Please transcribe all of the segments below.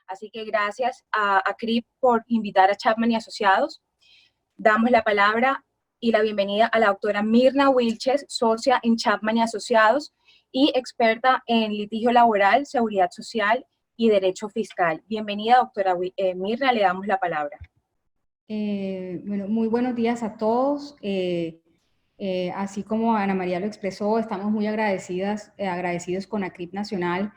Así que gracias a CRIP por invitar a Chapman y Asociados. Damos la palabra y la bienvenida a la doctora Mirna Wilches, socia en Chapman y Asociados y experta en litigio laboral, seguridad social y derecho fiscal. Bienvenida, doctora Mirna, le damos la palabra. Bueno, muy buenos días a todos. Así como Ana María lo expresó, estamos muy agradecidos con ACRIP Nacional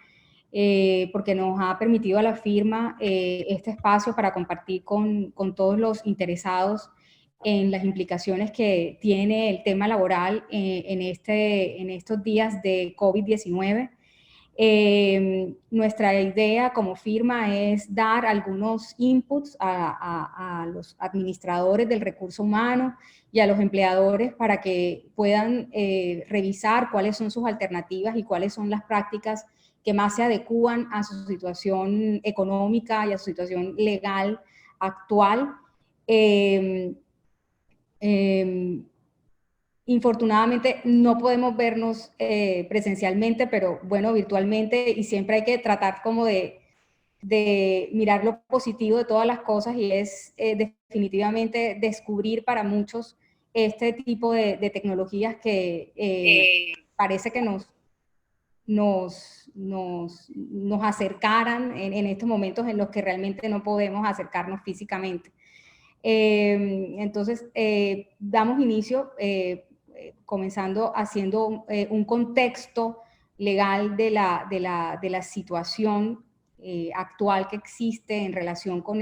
porque nos ha permitido a la firma este espacio para compartir con todos los interesados en las implicaciones que tiene el tema laboral en estos días de COVID-19. Nuestra idea como firma es dar algunos inputs a los administradores del recurso humano y a los empleadores para que puedan revisar cuáles son sus alternativas y cuáles son las prácticas que más se adecúan a su situación económica y a su situación legal actual. Infortunadamente no podemos vernos presencialmente, pero bueno, virtualmente, y siempre hay que tratar como de mirar lo positivo de todas las cosas, y es definitivamente descubrir para muchos este tipo de tecnologías que parece que nos acercaran en estos momentos en los que realmente no podemos acercarnos físicamente. Entonces, damos inicio comenzando haciendo un contexto legal de la situación actual que existe en relación con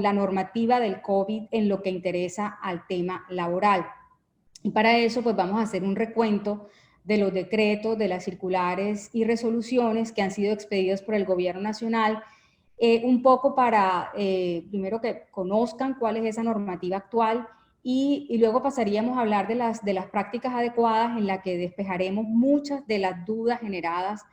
la normativa del COVID en lo que interesa al tema laboral. Y para eso, pues vamos a hacer un recuento de los decretos, de las circulares y resoluciones que han sido expedidos por el Gobierno Nacional, un poco para, primero, que conozcan cuál es esa normativa actual y luego pasaríamos a hablar de las prácticas adecuadas, en la que despejaremos muchas de las dudas generadas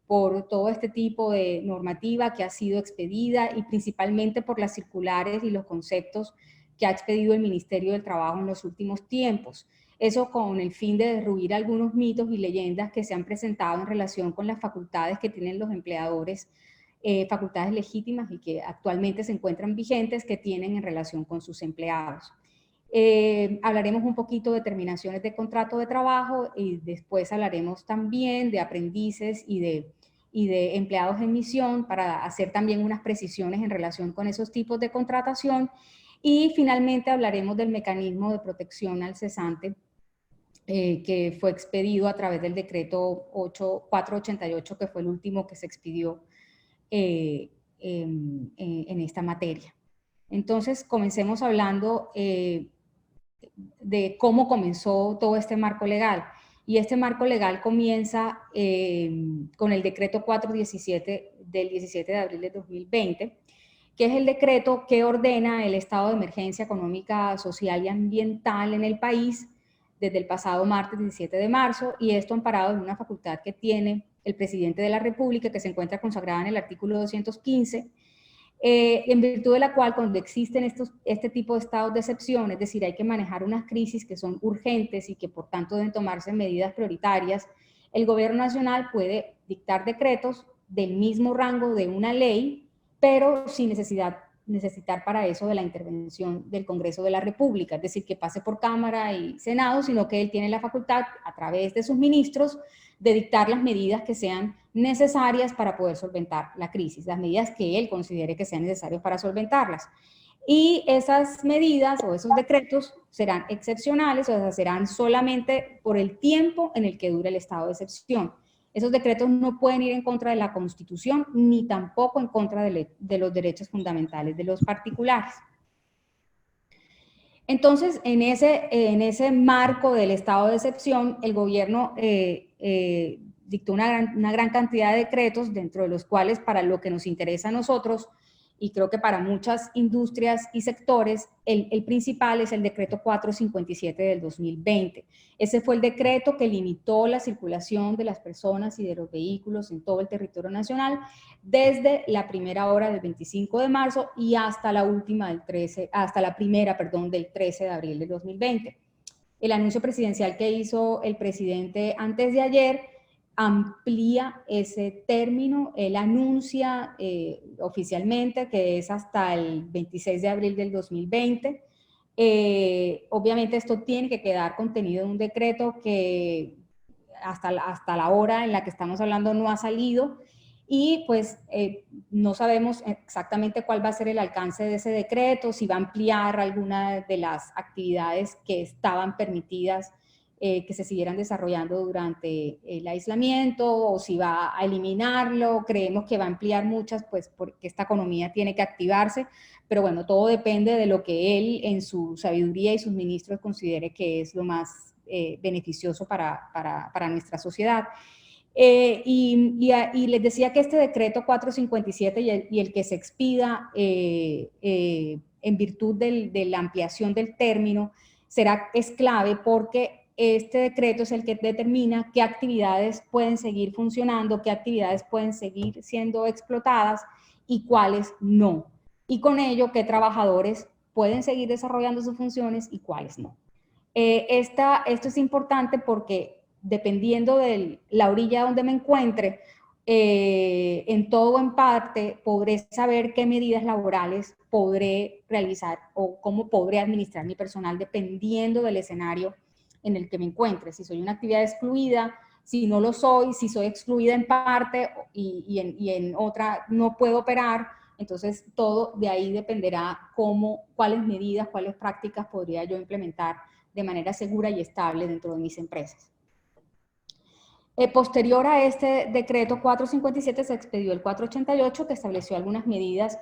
por todo este tipo de normativa que ha sido expedida y principalmente por las circulares y los conceptos que ha expedido el Ministerio del Trabajo en los últimos tiempos. Eso con el fin de derruir algunos mitos y leyendas que se han presentado en relación con las facultades que tienen los empleadores, facultades legítimas y que actualmente se encuentran vigentes, que tienen en relación con sus empleados. Hablaremos un poquito de terminaciones de contrato de trabajo y después hablaremos también de aprendices y de empleados en misión, para hacer también unas precisiones en relación con esos tipos de contratación. Y finalmente hablaremos del mecanismo de protección al cesante que fue expedido a través del decreto 488, que fue el último que se expidió en esta materia. Entonces, comencemos hablando de cómo comenzó todo este marco legal. Y este marco legal comienza con el decreto 417 del 17 de abril de 2020, que es el decreto que ordena el estado de emergencia económica, social y ambiental en el país desde el pasado martes 17 de marzo, y esto amparado en una facultad que tiene el presidente de la República, que se encuentra consagrada en el artículo 215, en virtud de la cual, cuando existen este tipo de estados de excepción, es decir, hay que manejar unas crisis que son urgentes y que por tanto deben tomarse medidas prioritarias, el gobierno nacional puede dictar decretos del mismo rango de una ley, pero sin necesitar para eso de la intervención del Congreso de la República, es decir, que pase por Cámara y Senado, sino que él tiene la facultad, a través de sus ministros, de dictar las medidas que sean necesarias para poder solventar la crisis, las medidas que él considere que sean necesarias para solventarlas. Y esas medidas o esos decretos serán excepcionales, o sea, serán solamente por el tiempo en el que dure el estado de excepción. Esos decretos no pueden ir en contra de la Constitución, ni tampoco en contra de los derechos fundamentales de los particulares. Entonces, en ese marco del estado de excepción, el gobierno dictó una gran cantidad de decretos, dentro de los cuales, para lo que nos interesa a nosotros, y creo que para muchas industrias y sectores, el principal es el decreto 457 del 2020. Ese fue el decreto que limitó la circulación de las personas y de los vehículos en todo el territorio nacional desde la primera hora del 25 de marzo y hasta la primera del 13 de abril del 2020. El anuncio presidencial que hizo el presidente antes de ayer amplía ese término. Él anuncia oficialmente que es hasta el 26 de abril del 2020. Obviamente esto tiene que quedar contenido en un decreto que hasta la hora en la que estamos hablando no ha salido, y pues no sabemos exactamente cuál va a ser el alcance de ese decreto, si va a ampliar alguna de las actividades que estaban permitidas que se siguieran desarrollando durante el aislamiento, o si va a eliminarlo. Creemos que va a ampliar muchas, pues porque esta economía tiene que activarse, pero bueno, todo depende de lo que él en su sabiduría y sus ministros considere que es lo más beneficioso para nuestra sociedad. Y les decía que este decreto 457 y el que se expida en virtud de la ampliación del término es clave, porque este decreto es el que determina qué actividades pueden seguir funcionando, qué actividades pueden seguir siendo explotadas y cuáles no. Y con ello, qué trabajadores pueden seguir desarrollando sus funciones y cuáles no. Esto es importante porque dependiendo de la orilla donde me encuentre, en todo o en parte, podré saber qué medidas laborales podré realizar o cómo podré administrar mi personal dependiendo del escenario en el que me encuentre. Si soy una actividad excluida, si no lo soy, si soy excluida en parte y en otra no puedo operar. Entonces, todo de ahí dependerá cuáles medidas, cuáles prácticas podría yo implementar de manera segura y estable dentro de mis empresas. Posterior a este decreto 457 se expedió el 488, que estableció algunas medidas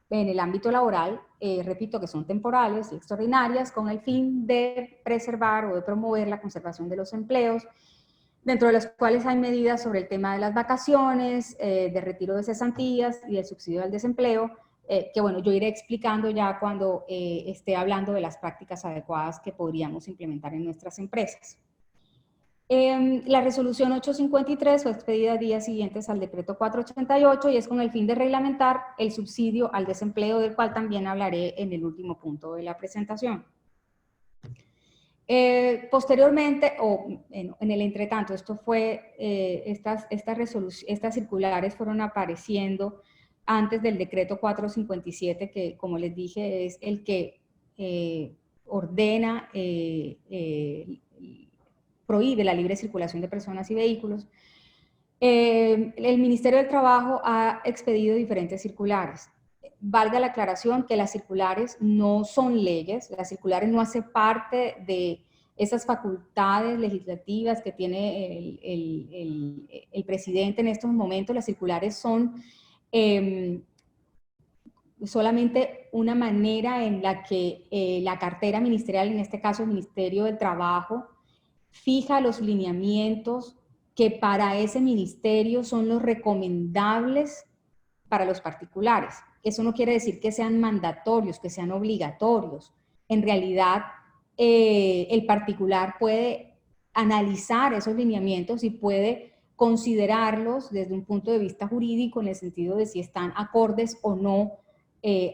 en el ámbito laboral, repito, que son temporales y extraordinarias, con el fin de preservar o de promover la conservación de los empleos, dentro de las cuales hay medidas sobre el tema de las vacaciones, de retiro de cesantías y del subsidio al desempleo, que bueno, yo iré explicando ya cuando esté hablando de las prácticas adecuadas que podríamos implementar en nuestras empresas. La resolución 853 fue expedida días siguientes al decreto 488 y es con el fin de reglamentar el subsidio al desempleo, del cual también hablaré en el último punto de la presentación. Posteriormente, o en el entretanto, esto fue, estas circulares fueron apareciendo antes del decreto 457, que como les dije es el que ordena, prohíbe la libre circulación de personas y vehículos. El Ministerio del Trabajo ha expedido diferentes circulares. Valga la aclaración que las circulares no son leyes, las circulares no hacen parte de esas facultades legislativas que tiene el presidente en estos momentos. Las circulares son solamente una manera en la que la cartera ministerial, en este caso el Ministerio del Trabajo, fija los lineamientos que para ese ministerio son los recomendables para los particulares. Eso no quiere decir que sean mandatorios, que sean obligatorios. En realidad, el particular puede analizar esos lineamientos y puede considerarlos desde un punto de vista jurídico en el sentido de si están acordes o no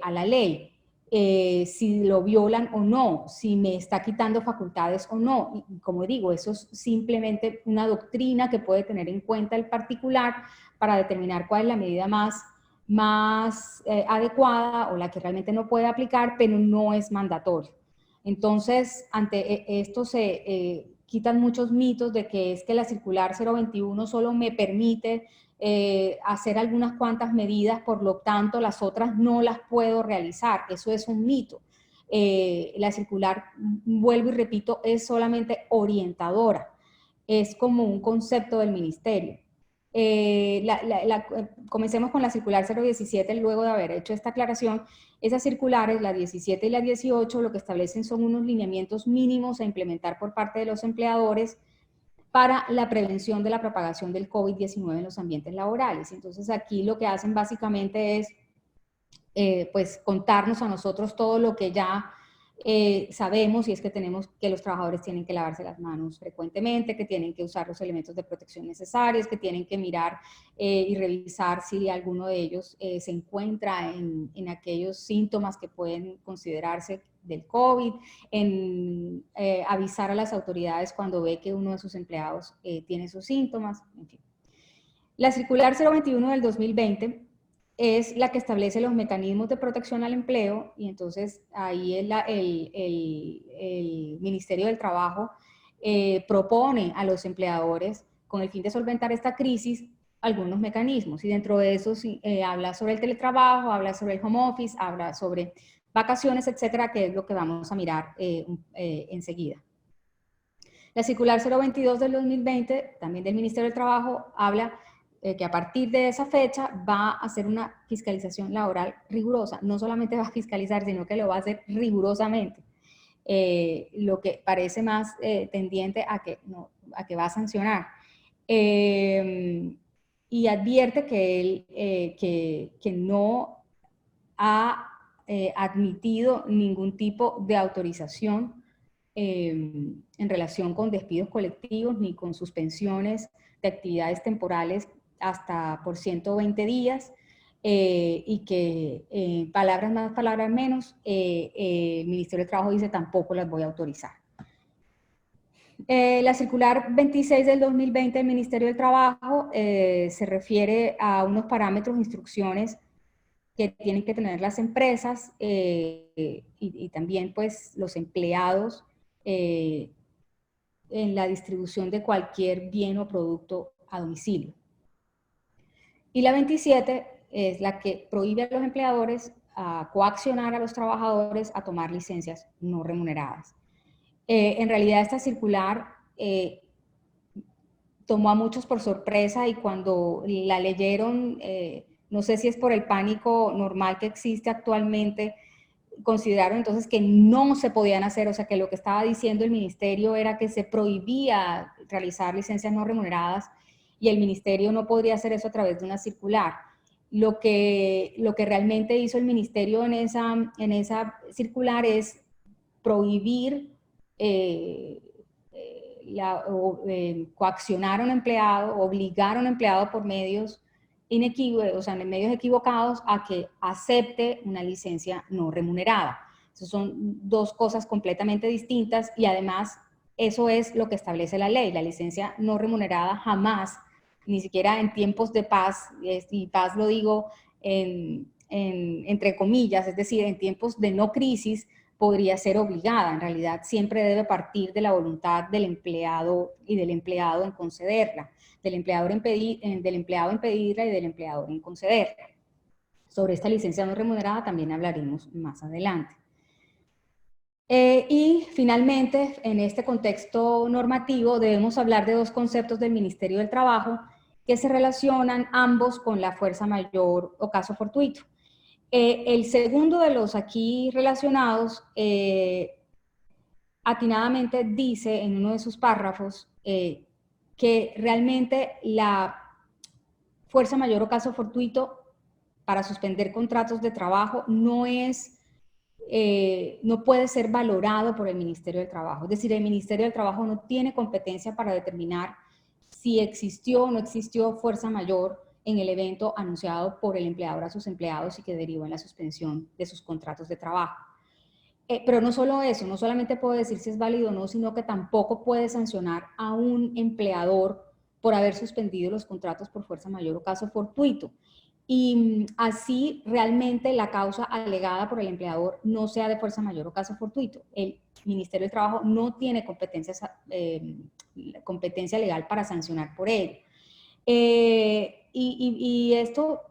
a la ley. Si lo violan o no, si me está quitando facultades o no. Y como digo, eso es simplemente una doctrina que puede tener en cuenta el particular para determinar cuál es la medida más adecuada o la que realmente no puede aplicar, pero no es mandatorio. Entonces, ante esto se quitan muchos mitos de que es que la circular 021 solo me permite hacer algunas cuantas medidas, por lo tanto las otras no las puedo realizar. Eso es un mito. La circular, vuelvo y repito, es solamente orientadora, es como un concepto del ministerio. Comencemos con la circular 017, luego de haber hecho esta aclaración. Esas circulares, la 17 y la 18, lo que establecen son unos lineamientos mínimos a implementar por parte de los empleadores para la prevención de la propagación del COVID-19 en los ambientes laborales. Entonces aquí lo que hacen básicamente es pues contarnos a nosotros todo lo que ya sabemos, y es que los trabajadores tienen que lavarse las manos frecuentemente, que tienen que usar los elementos de protección necesarios, que tienen que mirar y revisar si alguno de ellos se encuentra en aquellos síntomas que pueden considerarse del COVID, en avisar a las autoridades cuando ve que uno de sus empleados tiene esos síntomas, en fin. La circular 021 del 2020 es la que establece los mecanismos de protección al empleo, y entonces ahí el Ministerio del Trabajo propone a los empleadores, con el fin de solventar esta crisis, algunos mecanismos, y dentro de esos habla sobre el teletrabajo, habla sobre el home office, habla sobre vacaciones, etcétera, que es lo que vamos a mirar enseguida. La circular 022 del 2020, también del Ministerio del Trabajo, habla que a partir de esa fecha va a hacer una fiscalización laboral rigurosa. No solamente va a fiscalizar, sino que lo va a hacer rigurosamente. Lo que parece más tendiente a que va a sancionar. Y advierte que no ha admitido ningún tipo de autorización en relación con despidos colectivos ni con suspensiones de actividades temporales hasta por 120 días y que palabras más, palabras menos, el Ministerio de Trabajo dice tampoco las voy a autorizar. La circular 26 del 2020 del Ministerio del Trabajo se refiere a unos parámetros, instrucciones que tienen que tener las empresas y también pues los empleados en la distribución de cualquier bien o producto a domicilio. Y la 27 es la que prohíbe a los empleadores a coaccionar a los trabajadores a tomar licencias no remuneradas. En realidad esta circular tomó a muchos por sorpresa, y cuando la leyeron, no sé si es por el pánico normal que existe actualmente, consideraron entonces que no se podían hacer, o sea que lo que estaba diciendo el ministerio era que se prohibía realizar licencias no remuneradas, y el ministerio no podría hacer eso a través de una circular. Lo que realmente hizo el ministerio en esa circular es prohibir coaccionar a un empleado, obligar a un empleado por medios inequívocos, o sea, en medios equivocados, a que acepte una licencia no remunerada. Esas son dos cosas completamente distintas, y además eso es lo que establece la ley. La licencia no remunerada jamás, ni siquiera en tiempos de paz, y paz lo digo entre comillas, es decir, en tiempos de no crisis, podría ser obligada. En realidad siempre debe partir de la voluntad del empleado y del empleado en concederla, del empleado en pedirla y del empleador en concederla. Sobre esta licencia no remunerada también hablaremos más adelante. Y finalmente, en este contexto normativo debemos hablar de dos conceptos del Ministerio del Trabajo que se relacionan ambos con la fuerza mayor o caso fortuito. El segundo de los aquí relacionados atinadamente dice en uno de sus párrafos que realmente la fuerza mayor o caso fortuito para suspender contratos de trabajo no puede ser valorado por el Ministerio del Trabajo. Es decir, el Ministerio del Trabajo no tiene competencia para determinar si existió o no existió fuerza mayor en el evento anunciado por el empleador a sus empleados y que derivó en la suspensión de sus contratos de trabajo. Pero no solo eso, no solamente puede decir si es válido o no, sino que tampoco puede sancionar a un empleador por haber suspendido los contratos por fuerza mayor o caso fortuito. Y así realmente la causa alegada por el empleador no sea de fuerza mayor o caso fortuito. El Ministerio del Trabajo no tiene competencia legal para sancionar por ello. Y esto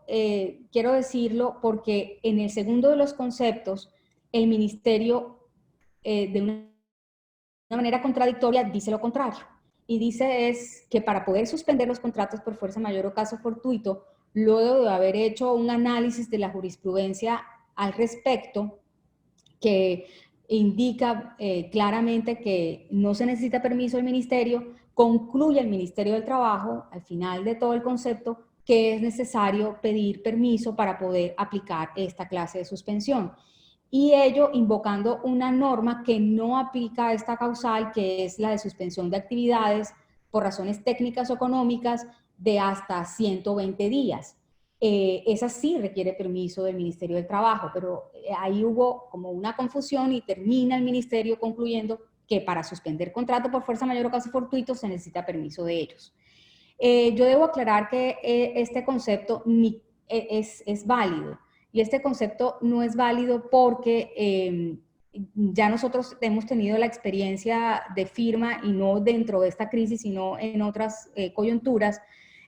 quiero decirlo porque en el segundo de los conceptos, el Ministerio de una manera contradictoria dice lo contrario. Y dice es que para poder suspender los contratos por fuerza mayor o caso fortuito, luego de haber hecho un análisis de la jurisprudencia al respecto, que indica claramente que no se necesita permiso del ministerio, concluye el Ministerio del Trabajo, al final de todo el concepto, que es necesario pedir permiso para poder aplicar esta clase de suspensión. y ello invocando una norma que no aplica a esta causal, que es la de suspensión de actividades por razones técnicas o económicas de hasta 120 días. Esa sí requiere permiso del Ministerio del Trabajo, pero ahí hubo como una confusión y termina el Ministerio concluyendo que para suspender contrato por fuerza mayor o caso fortuito se necesita permiso de ellos. Yo debo aclarar que este concepto es válido, y este concepto no es válido porque ya nosotros hemos tenido la experiencia de firma, y no dentro de esta crisis, sino en otras coyunturas,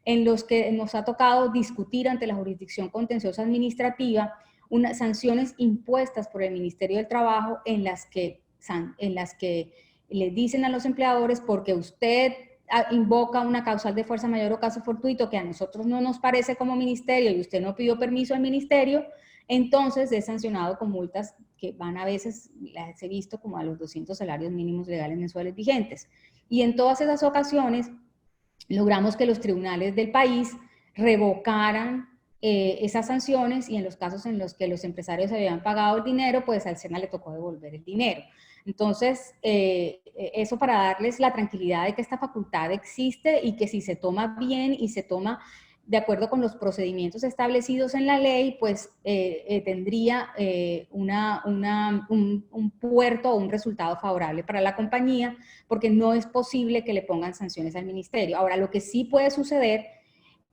en los que nos ha tocado discutir ante la jurisdicción contenciosa administrativa unas sanciones impuestas por el Ministerio del Trabajo en las que le dicen a los empleadores: porque usted invoca una causal de fuerza mayor o caso fortuito que a nosotros no nos parece como ministerio y usted no pidió permiso al ministerio, entonces es sancionado con multas que van a veces, las he visto, como a los 200 salarios mínimos legales mensuales vigentes. Y en todas esas ocasiones logramos que los tribunales del país revocaran esas sanciones, y en los casos en los que los empresarios habían pagado el dinero, pues al SENA le tocó devolver el dinero. Entonces, eso para darles la tranquilidad de que esta facultad existe y que si se toma bien y se toma de acuerdo con los procedimientos establecidos en la ley, pues tendría un puerto o un resultado favorable para la compañía, porque no es posible que le pongan sanciones al ministerio. Ahora, lo que sí puede suceder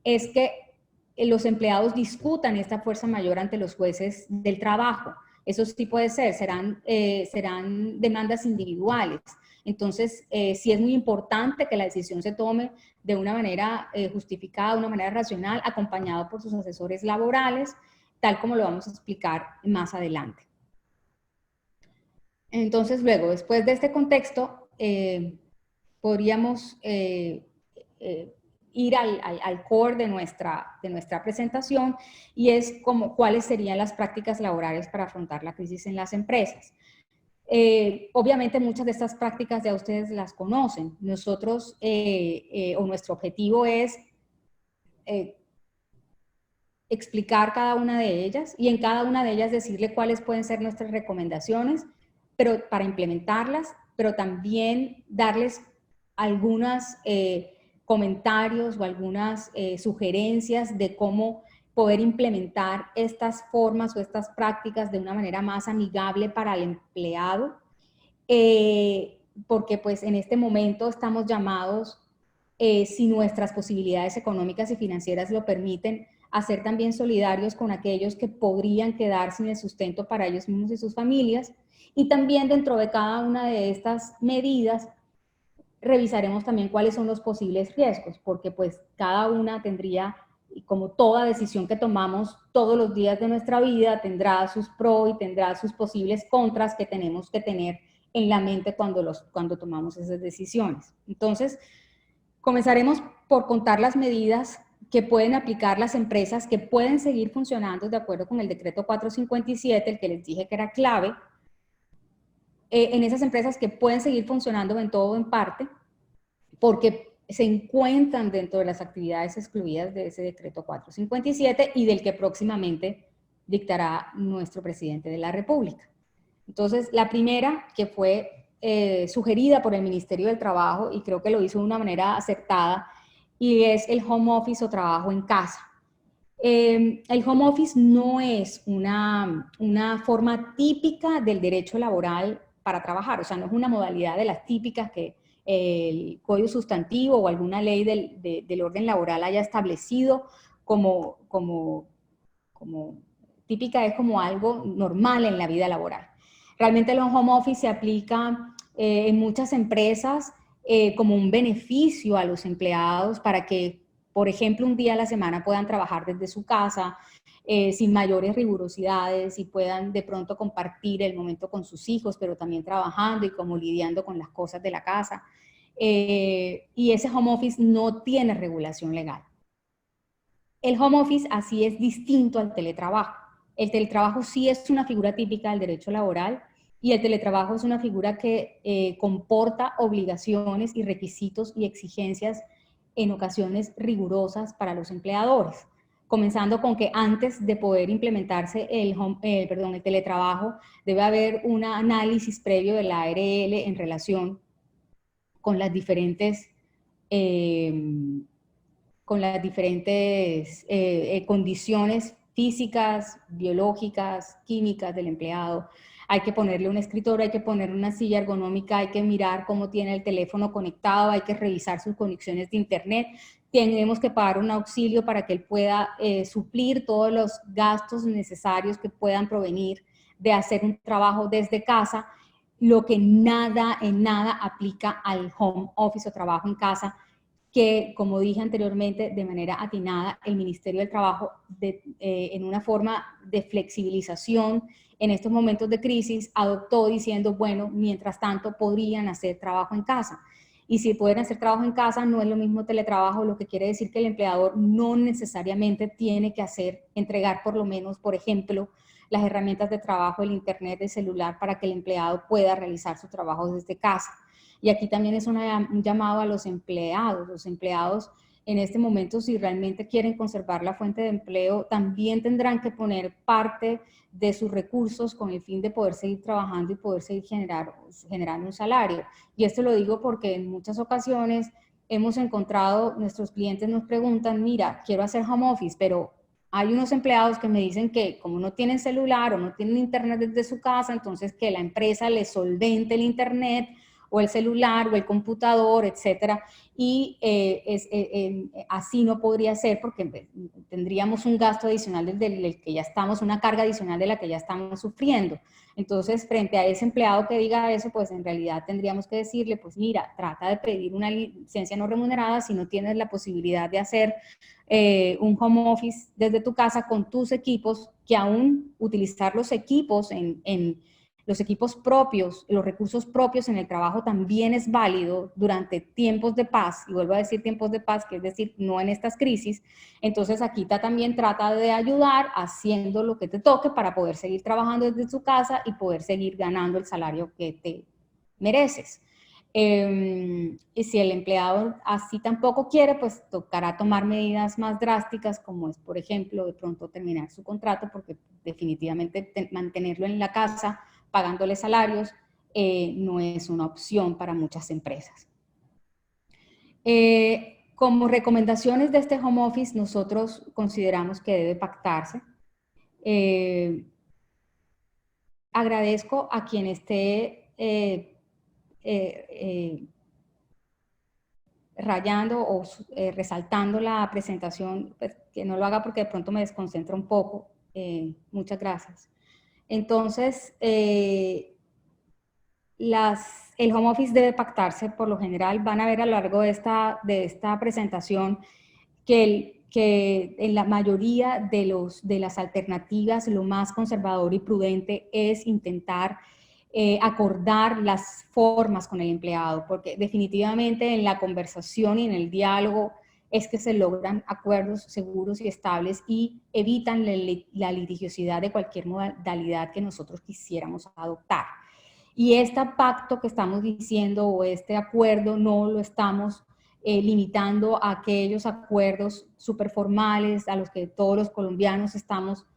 es que los empleados discutan esta fuerza mayor ante los jueces del trabajo. Eso sí puede ser, serán demandas individuales. Entonces, sí es muy importante que la decisión se tome de una manera justificada, de una manera racional, acompañado por sus asesores laborales, tal como lo vamos a explicar más adelante. Entonces, luego, después de este contexto, podríamos ir al core de nuestra presentación, y es como cuáles serían las prácticas laborales para afrontar la crisis en las empresas. Obviamente muchas de estas prácticas ya ustedes las conocen. Nosotros, o nuestro objetivo es explicar cada una de ellas, y en cada una de ellas decirle cuáles pueden ser nuestras recomendaciones pero para implementarlas, pero también darles algunos comentarios o algunas sugerencias de cómo poder implementar estas formas o estas prácticas de una manera más amigable para el empleado, porque pues en este momento estamos llamados, si nuestras posibilidades económicas y financieras lo permiten, a ser también solidarios con aquellos que podrían quedar sin el sustento para ellos mismos y sus familias. Y también dentro de cada una de estas medidas revisaremos también cuáles son los posibles riesgos, porque pues cada una tendría, y como toda decisión que tomamos todos los días de nuestra vida, tendrá sus pros y tendrá sus posibles contras que tenemos que tener en la mente cuando tomamos esas decisiones. Entonces, comenzaremos por contar las medidas que pueden aplicar las empresas que pueden seguir funcionando de acuerdo con el decreto 457, el que les dije que era clave, en esas empresas que pueden seguir funcionando en todo o en parte, porque se encuentran dentro de las actividades excluidas de ese decreto 457 y del que próximamente dictará nuestro presidente de la República. Entonces, la primera, que fue sugerida por el Ministerio del Trabajo, y creo que lo hizo de una manera acertada, y es el home office o trabajo en casa. El home office no es una forma típica del derecho laboral para trabajar, o sea, no es una modalidad de las típicas que el Código Sustantivo o alguna ley del orden laboral haya establecido como típica, es como algo normal en la vida laboral. Realmente el home office se aplica en muchas empresas como un beneficio a los empleados para que, por ejemplo, un día a la semana puedan trabajar desde su casa sin mayores rigurosidades, y puedan de pronto compartir el momento con sus hijos, pero también trabajando y como lidiando con las cosas de la casa. Y ese home office no tiene regulación legal. El home office así es distinto al teletrabajo. El teletrabajo sí es una figura típica del derecho laboral, y el teletrabajo es una figura que comporta obligaciones y requisitos y exigencias en ocasiones rigurosas para los empleadores. comenzando con que antes de poder implementarse el teletrabajo, debe haber un análisis previo de la ARL en relación con las diferentes condiciones físicas, biológicas, químicas del empleado. Hay que ponerle un escritorio, hay que ponerle una silla ergonómica, hay que mirar cómo tiene el teléfono conectado, hay que revisar sus conexiones de internet. Tenemos que pagar un auxilio para que él pueda suplir todos los gastos necesarios que puedan provenir de hacer un trabajo desde casa, lo que en nada aplica al home office o trabajo en casa, que, como dije anteriormente, de manera atinada, el Ministerio del Trabajo, en una forma de flexibilización en estos momentos de crisis, adoptó diciendo, bueno, mientras tanto podrían hacer trabajo en casa. Y si pueden hacer trabajo en casa, no es lo mismo teletrabajo, lo que quiere decir que el empleador no necesariamente tiene que entregar por lo menos, por ejemplo, las herramientas de trabajo, el internet, el celular, para que el empleado pueda realizar su trabajo desde casa. Y aquí también es un llamado a los empleados. Los empleados en este momento, si realmente quieren conservar la fuente de empleo, también tendrán que poner parte de sus recursos con el fin de poder seguir trabajando y poder seguir generando un salario. Y esto lo digo porque en muchas ocasiones hemos encontrado, nuestros clientes nos preguntan, mira, quiero hacer home office, pero hay unos empleados que me dicen que como no tienen celular o no tienen internet desde su casa, entonces que la empresa les solvente el internet o el celular o el computador, etcétera, y así no podría ser porque tendríamos un gasto adicional del que ya estamos, una carga adicional de la que ya estamos sufriendo. Entonces, frente a ese empleado que diga eso, pues en realidad tendríamos que decirle, pues mira, trata de pedir una licencia no remunerada si no tienes la posibilidad de hacer un home office desde tu casa con tus equipos, que aún utilizar los equipos los equipos propios, los recursos propios en el trabajo también es válido durante tiempos de paz, y vuelvo a decir tiempos de paz, que es decir, no en estas crisis. Entonces aquí también trata de ayudar haciendo lo que te toque para poder seguir trabajando desde tu casa y poder seguir ganando el salario que te mereces. Y si el empleado así tampoco quiere, pues tocará tomar medidas más drásticas, como es, por ejemplo, de pronto terminar su contrato, porque definitivamente mantenerlo en la casa pagándole salarios no es una opción para muchas empresas. Como recomendaciones de este home office, nosotros consideramos que debe pactarse. Agradezco a quien esté rayando o resaltando la presentación, pues, que no lo haga porque de pronto me desconcentro un poco. Muchas gracias. Entonces, el home office debe pactarse. Por lo general van a ver a lo largo de esta presentación que en la mayoría de las alternativas lo más conservador y prudente es intentar acordar las formas con el empleado, porque definitivamente en la conversación y en el diálogo es que se logran acuerdos seguros y estables y evitan la litigiosidad de cualquier modalidad que nosotros quisiéramos adoptar. Y este pacto que estamos diciendo o este acuerdo no lo estamos limitando a aquellos acuerdos superformales a los que todos los colombianos estamos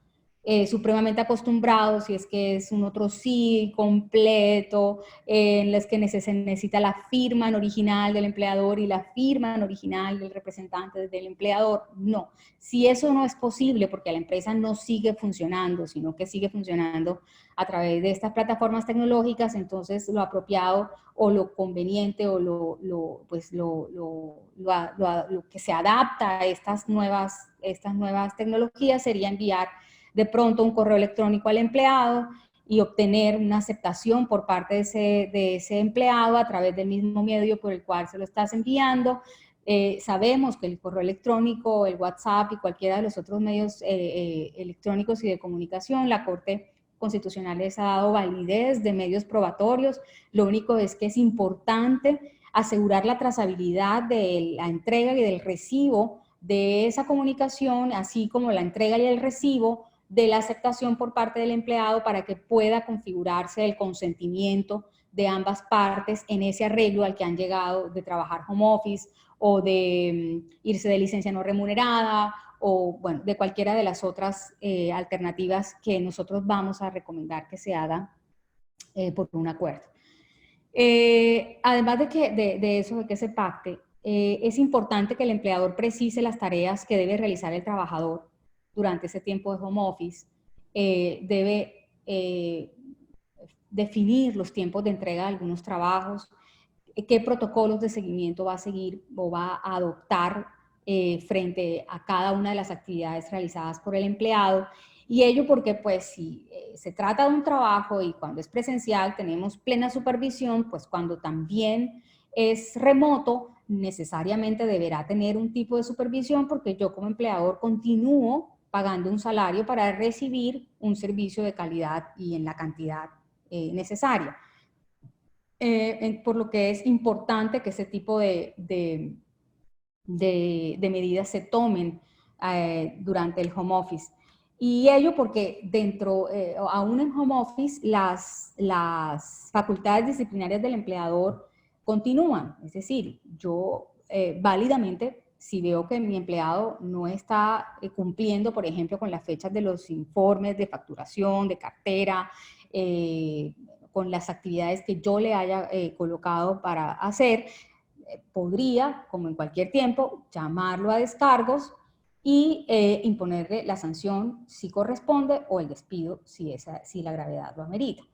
supremamente acostumbrados, y es que es un otro sí completo, en los que se necesita la firma en original del empleador y la firma en original del representante del empleador. No, si eso no es posible porque la empresa no sigue funcionando, sino que sigue funcionando a través de estas plataformas tecnológicas, entonces lo apropiado o lo conveniente o lo que se adapta a estas nuevas tecnologías sería enviar de pronto un correo electrónico al empleado y obtener una aceptación por parte de ese empleado a través del mismo medio por el cual se lo estás enviando. Sabemos que el correo electrónico, el WhatsApp y cualquiera de los otros medios electrónicos y de comunicación, la Corte Constitucional les ha dado validez de medios probatorios. Lo único es que es importante asegurar la trazabilidad de la entrega y del recibo de esa comunicación, así como la entrega y el recibo de la aceptación por parte del empleado, para que pueda configurarse el consentimiento de ambas partes en ese arreglo al que han llegado de trabajar home office o de irse de licencia no remunerada o bueno, de cualquiera de las otras alternativas que nosotros vamos a recomendar que se haga por un acuerdo. Además de eso, de que se pacte, es importante que el empleador precise las tareas que debe realizar el trabajador durante ese tiempo de home office, debe definir los tiempos de entrega de algunos trabajos, qué protocolos de seguimiento va a seguir o va a adoptar frente a cada una de las actividades realizadas por el empleado. Y ello porque, pues, si se trata de un trabajo y cuando es presencial tenemos plena supervisión, pues cuando también es remoto, necesariamente deberá tener un tipo de supervisión porque yo como empleador continúo pagando un salario para recibir un servicio de calidad y en la cantidad necesaria. Por lo que es importante que ese tipo de medidas se tomen durante el home office. Y ello porque dentro, aún en home office, las facultades disciplinarias del empleador continúan. Es decir, yo válidamente, si veo que mi empleado no está cumpliendo, por ejemplo, con las fechas de los informes de facturación, de cartera, con las actividades que yo le haya colocado para hacer, podría, como en cualquier tiempo, llamarlo a descargos y imponerle la sanción si corresponde o el despido si la gravedad lo amerita.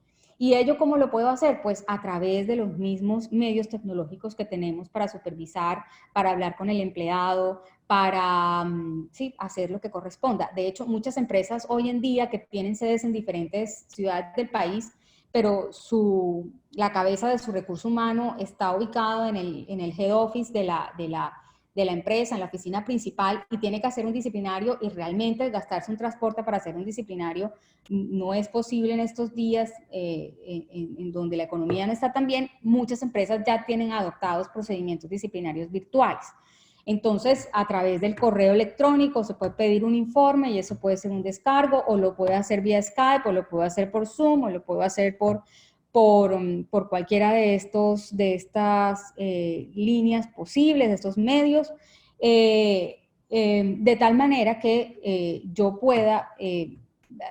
¿Y ello cómo lo puedo hacer? Pues a través de los mismos medios tecnológicos que tenemos para supervisar, para hablar con el empleado, para sí, hacer lo que corresponda. De hecho, muchas empresas hoy en día que tienen sedes en diferentes ciudades del país, pero la cabeza de su recurso humano está ubicado en el head office de la empresa, en la oficina principal, y tiene que hacer un disciplinario, y realmente gastarse un transporte para hacer un disciplinario no es posible en estos días en donde la economía no está tan bien. Muchas empresas ya tienen adoptados procedimientos disciplinarios virtuales. Entonces, a través del correo electrónico se puede pedir un informe y eso puede ser un descargo, o lo puede hacer vía Skype, o lo puedo hacer por Zoom, o lo puedo hacer por cualquiera de estas líneas posibles, de estos medios, de tal manera que yo pueda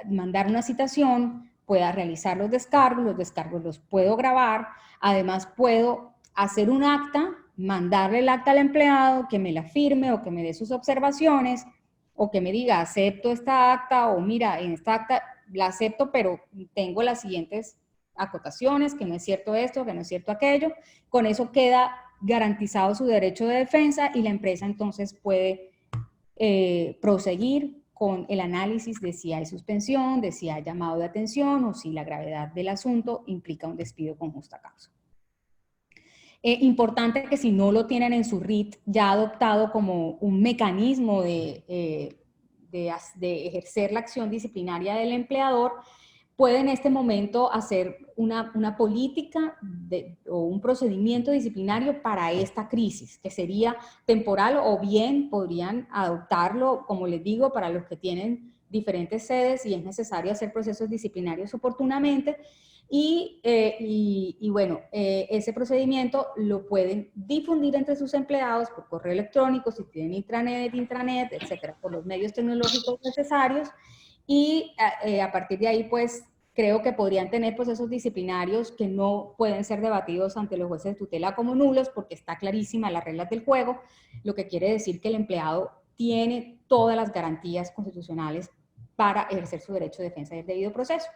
mandar una citación, pueda realizar los descargos los puedo grabar, además puedo hacer un acta, mandarle el acta al empleado, que me la firme o que me dé sus observaciones, o que me diga, acepto esta acta, o mira, en esta acta la acepto, pero tengo las siguientes acotaciones, que no es cierto esto, que no es cierto aquello. Con eso queda garantizado su derecho de defensa y la empresa entonces puede proseguir con el análisis de si hay suspensión, de si hay llamado de atención o si la gravedad del asunto implica un despido con justa causa. Importante que si no lo tienen en su RIT ya adoptado como un mecanismo de ejercer la acción disciplinaria del empleador, puede en este momento hacer una política o un procedimiento disciplinario para esta crisis, que sería temporal, o bien podrían adoptarlo, como les digo, para los que tienen diferentes sedes y es necesario hacer procesos disciplinarios oportunamente. Bueno, ese procedimiento lo pueden difundir entre sus empleados por correo electrónico, si tienen intranet, etcétera, por los medios tecnológicos necesarios. Y a partir de ahí, pues, creo que podrían tener procesos disciplinarios que no pueden ser debatidos ante los jueces de tutela como nulos, porque está clarísima las reglas del juego, lo que quiere decir que el empleado tiene todas las garantías constitucionales para ejercer su derecho de defensa del debido proceso.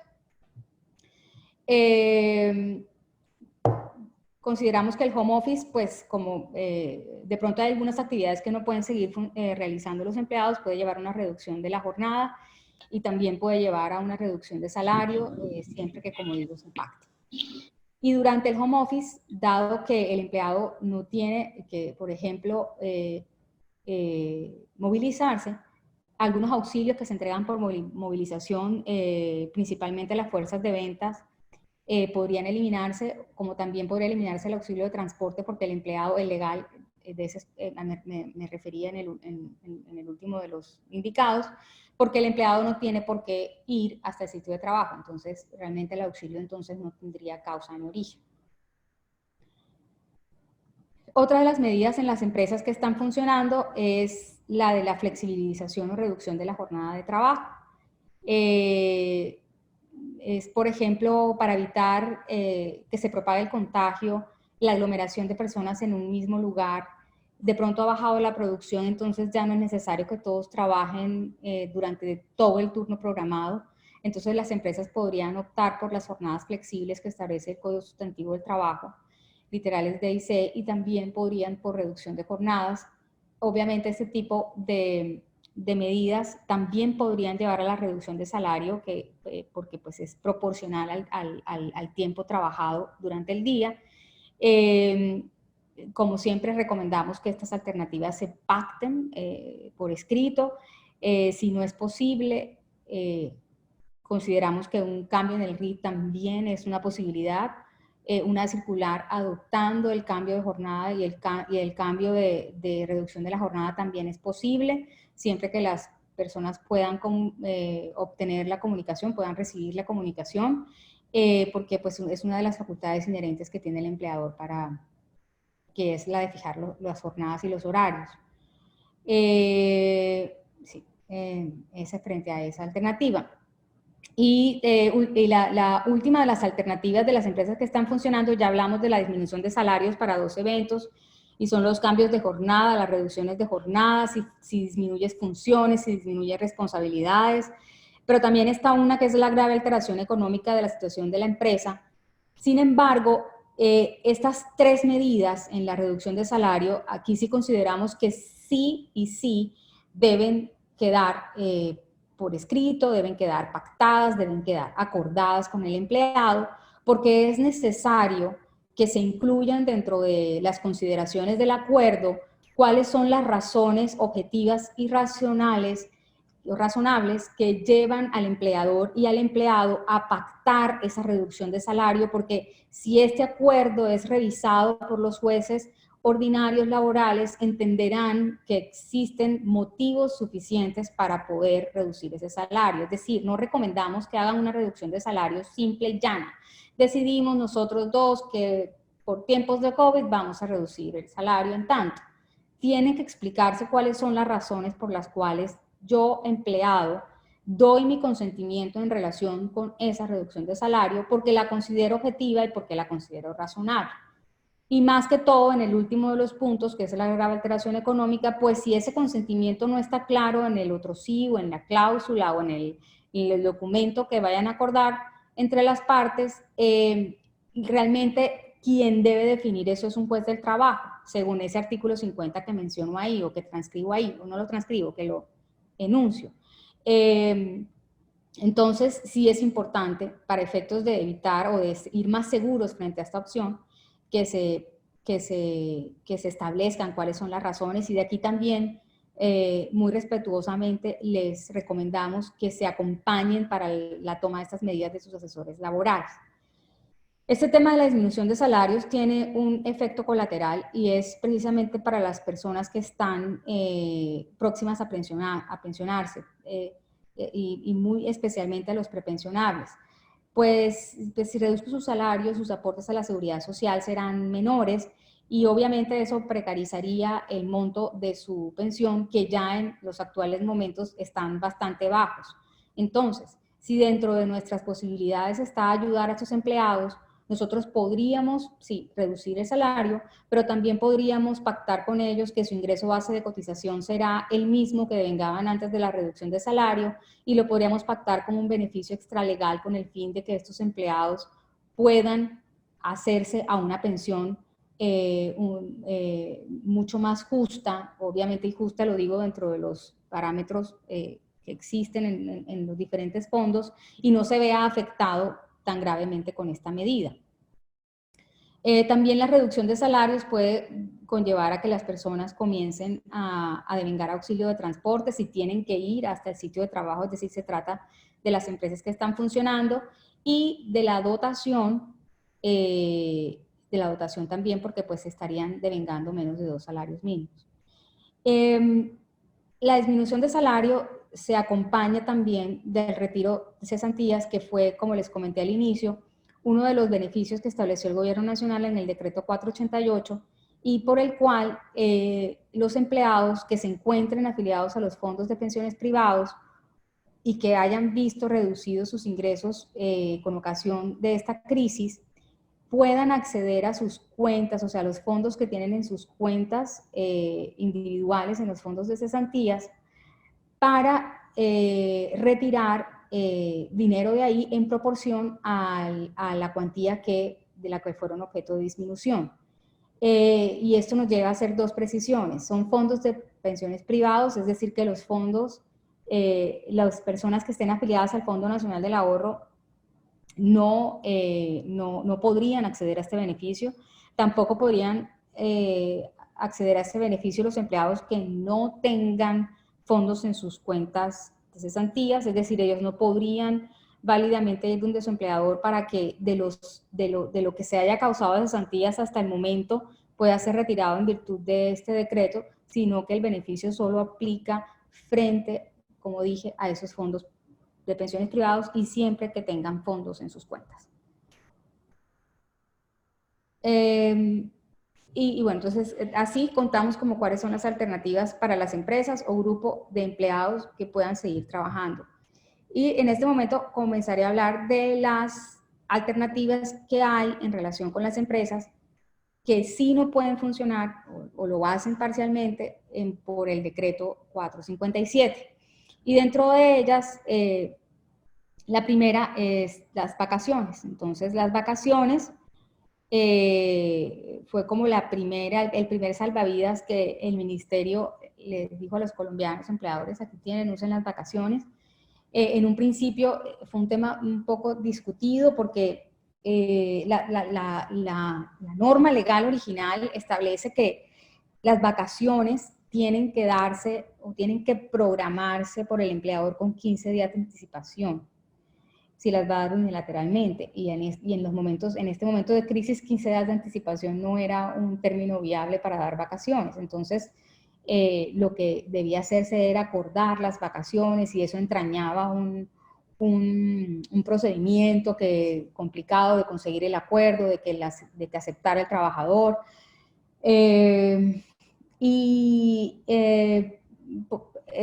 Consideramos que el home office, pues como de pronto hay algunas actividades que no pueden seguir realizando los empleados, puede llevar a una reducción de la jornada y también puede llevar a una reducción de salario, siempre que, como digo, se impacte. Y durante el home office, dado que el empleado no tiene que, por ejemplo, movilizarse, algunos auxilios que se entregan por movilización, principalmente las fuerzas de ventas, podrían eliminarse, como también podría eliminarse el auxilio de transporte, porque el empleado, el legal, me refería en el último de los indicados, porque el empleado no tiene por qué ir hasta el sitio de trabajo, entonces realmente el auxilio entonces no tendría causa en origen. Otra de las medidas en las empresas que están funcionando es la de la flexibilización o reducción de la jornada de trabajo. Es, por ejemplo, para evitar que se propague el contagio, la aglomeración de personas en un mismo lugar. De pronto ha bajado la producción, entonces ya no es necesario que todos trabajen durante todo el turno programado. Entonces las empresas podrían optar por las jornadas flexibles que establece el Código Sustantivo del Trabajo, literales D y C, y también podrían por reducción de jornadas. Obviamente este tipo de medidas también podrían llevar a la reducción de salario, porque pues es proporcional al tiempo trabajado durante el día. Como siempre recomendamos que estas alternativas se pacten por escrito. Si no es posible, consideramos que un cambio en el RIT también es una posibilidad. Una circular adoptando el cambio de jornada y el cambio de reducción de la jornada también es posible, siempre que las personas puedan obtener la comunicación, puedan recibir la comunicación, porque pues, es una de las facultades inherentes que tiene el empleador que es la de fijar las jornadas y los horarios. Sí, esa frente a esa alternativa. Y la última de las alternativas de las empresas que están funcionando, ya hablamos de la disminución de salarios para 2 eventos, y son los cambios de jornada, las reducciones de jornada, si disminuyes funciones, si disminuyes responsabilidades, pero también está una que es la grave alteración económica de la situación de la empresa. Sin embargo, estas 3 medidas en la reducción de salario, aquí sí consideramos que sí y sí deben quedar por escrito, deben quedar pactadas, deben quedar acordadas con el empleado, porque es necesario que se incluyan dentro de las consideraciones del acuerdo cuáles son las razones objetivas y razonables que llevan al empleador y al empleado a pactar esa reducción de salario, porque si este acuerdo es revisado por los jueces ordinarios laborales, entenderán que existen motivos suficientes para poder reducir ese salario. Es decir, no recomendamos que hagan una reducción de salario simple y llana. Decidimos nosotros dos que por tiempos de COVID vamos a reducir el salario en tanto. Tienen que explicarse cuáles son las razones por las cuales yo, empleado, doy mi consentimiento en relación con esa reducción de salario, porque la considero objetiva y porque la considero razonable. Y más que todo, en el último de los puntos, que es la grave alteración económica, pues si ese consentimiento no está claro en el otro sí, o en la cláusula, o en el documento que vayan a acordar entre las partes, realmente quien debe definir eso es un juez del trabajo, según ese artículo 50 que menciono ahí, o que transcribo ahí, o no lo transcribo, que lo enuncio. Entonces, sí es importante, para efectos de evitar o de ir más seguros frente a esta opción, que se establezcan cuáles son las razones, y de aquí también, muy respetuosamente, les recomendamos que se acompañen para la toma de estas medidas de sus asesores laborales. Este tema de la disminución de salarios tiene un efecto colateral, y es precisamente para las personas que están próximas a pensionarse, y muy especialmente a los prepensionables. Pues si reduzco sus salarios, sus aportes a la seguridad social serán menores, y obviamente eso precarizaría el monto de su pensión, que ya en los actuales momentos están bastante bajos. Entonces, si dentro de nuestras posibilidades está ayudar a estos empleados, nosotros podríamos, sí, reducir el salario, pero también podríamos pactar con ellos que su ingreso base de cotización será el mismo que vengaban antes de la reducción de salario, y lo podríamos pactar como un beneficio extralegal con el fin de que estos empleados puedan hacerse a una pensión mucho más justa. Obviamente, y justa lo digo dentro de los parámetros que existen en los diferentes fondos, y no se vea afectado tan gravemente con esta medida. También la reducción de salarios puede conllevar a que las personas comiencen a devengar auxilio de transporte si tienen que ir hasta el sitio de trabajo, es decir, se trata de las empresas que están funcionando, y de la dotación también, porque pues estarían devengando menos de 2 salarios mínimos. La disminución de salario se acompaña también del retiro de cesantías, que fue, como les comenté al inicio, uno de los beneficios que estableció el Gobierno Nacional en el decreto 488, y por el cual los empleados que se encuentren afiliados a los fondos de pensiones privados y que hayan visto reducidos sus ingresos con ocasión de esta crisis, puedan acceder a sus cuentas, o sea, los fondos que tienen en sus cuentas individuales, en los fondos de cesantías, para retirar dinero de ahí en proporción a la cuantía de la que fueron objeto de disminución. Y esto nos lleva a hacer dos precisiones. Son fondos de pensiones privados, es decir, que los fondos, las personas que estén afiliadas al Fondo Nacional del Ahorro no podrían acceder a este beneficio. Tampoco podrían acceder a este beneficio los empleados que no tengan fondos en sus cuentas de cesantías, es decir, ellos no podrían válidamente ir donde su empleador para que de lo que se haya causado de cesantías hasta el momento pueda ser retirado en virtud de este decreto, sino que el beneficio solo aplica frente, como dije, a esos fondos de pensiones privados y siempre que tengan fondos en sus cuentas. Y bueno, entonces así contamos como cuáles son las alternativas para las empresas o grupo de empleados que puedan seguir trabajando. Y en este momento comenzaré a hablar de las alternativas que hay en relación con las empresas que sí no pueden funcionar o lo hacen parcialmente por el decreto 457. Y dentro de ellas, la primera es las vacaciones. Entonces, las vacaciones fue como el primer salvavidas que el ministerio les dijo a los colombianos empleadores: aquí tienen, usen las vacaciones. En un principio fue un tema un poco discutido porque la norma legal original establece que las vacaciones tienen que darse o tienen que programarse por el empleador con 15 días de anticipación, si las va a dar unilateralmente. Y en este momento de crisis, 15 días de anticipación no era un término viable para dar vacaciones. Entonces, lo que debía hacerse era acordar las vacaciones, y eso entrañaba un procedimiento complicado de conseguir el acuerdo, de que aceptara el trabajador.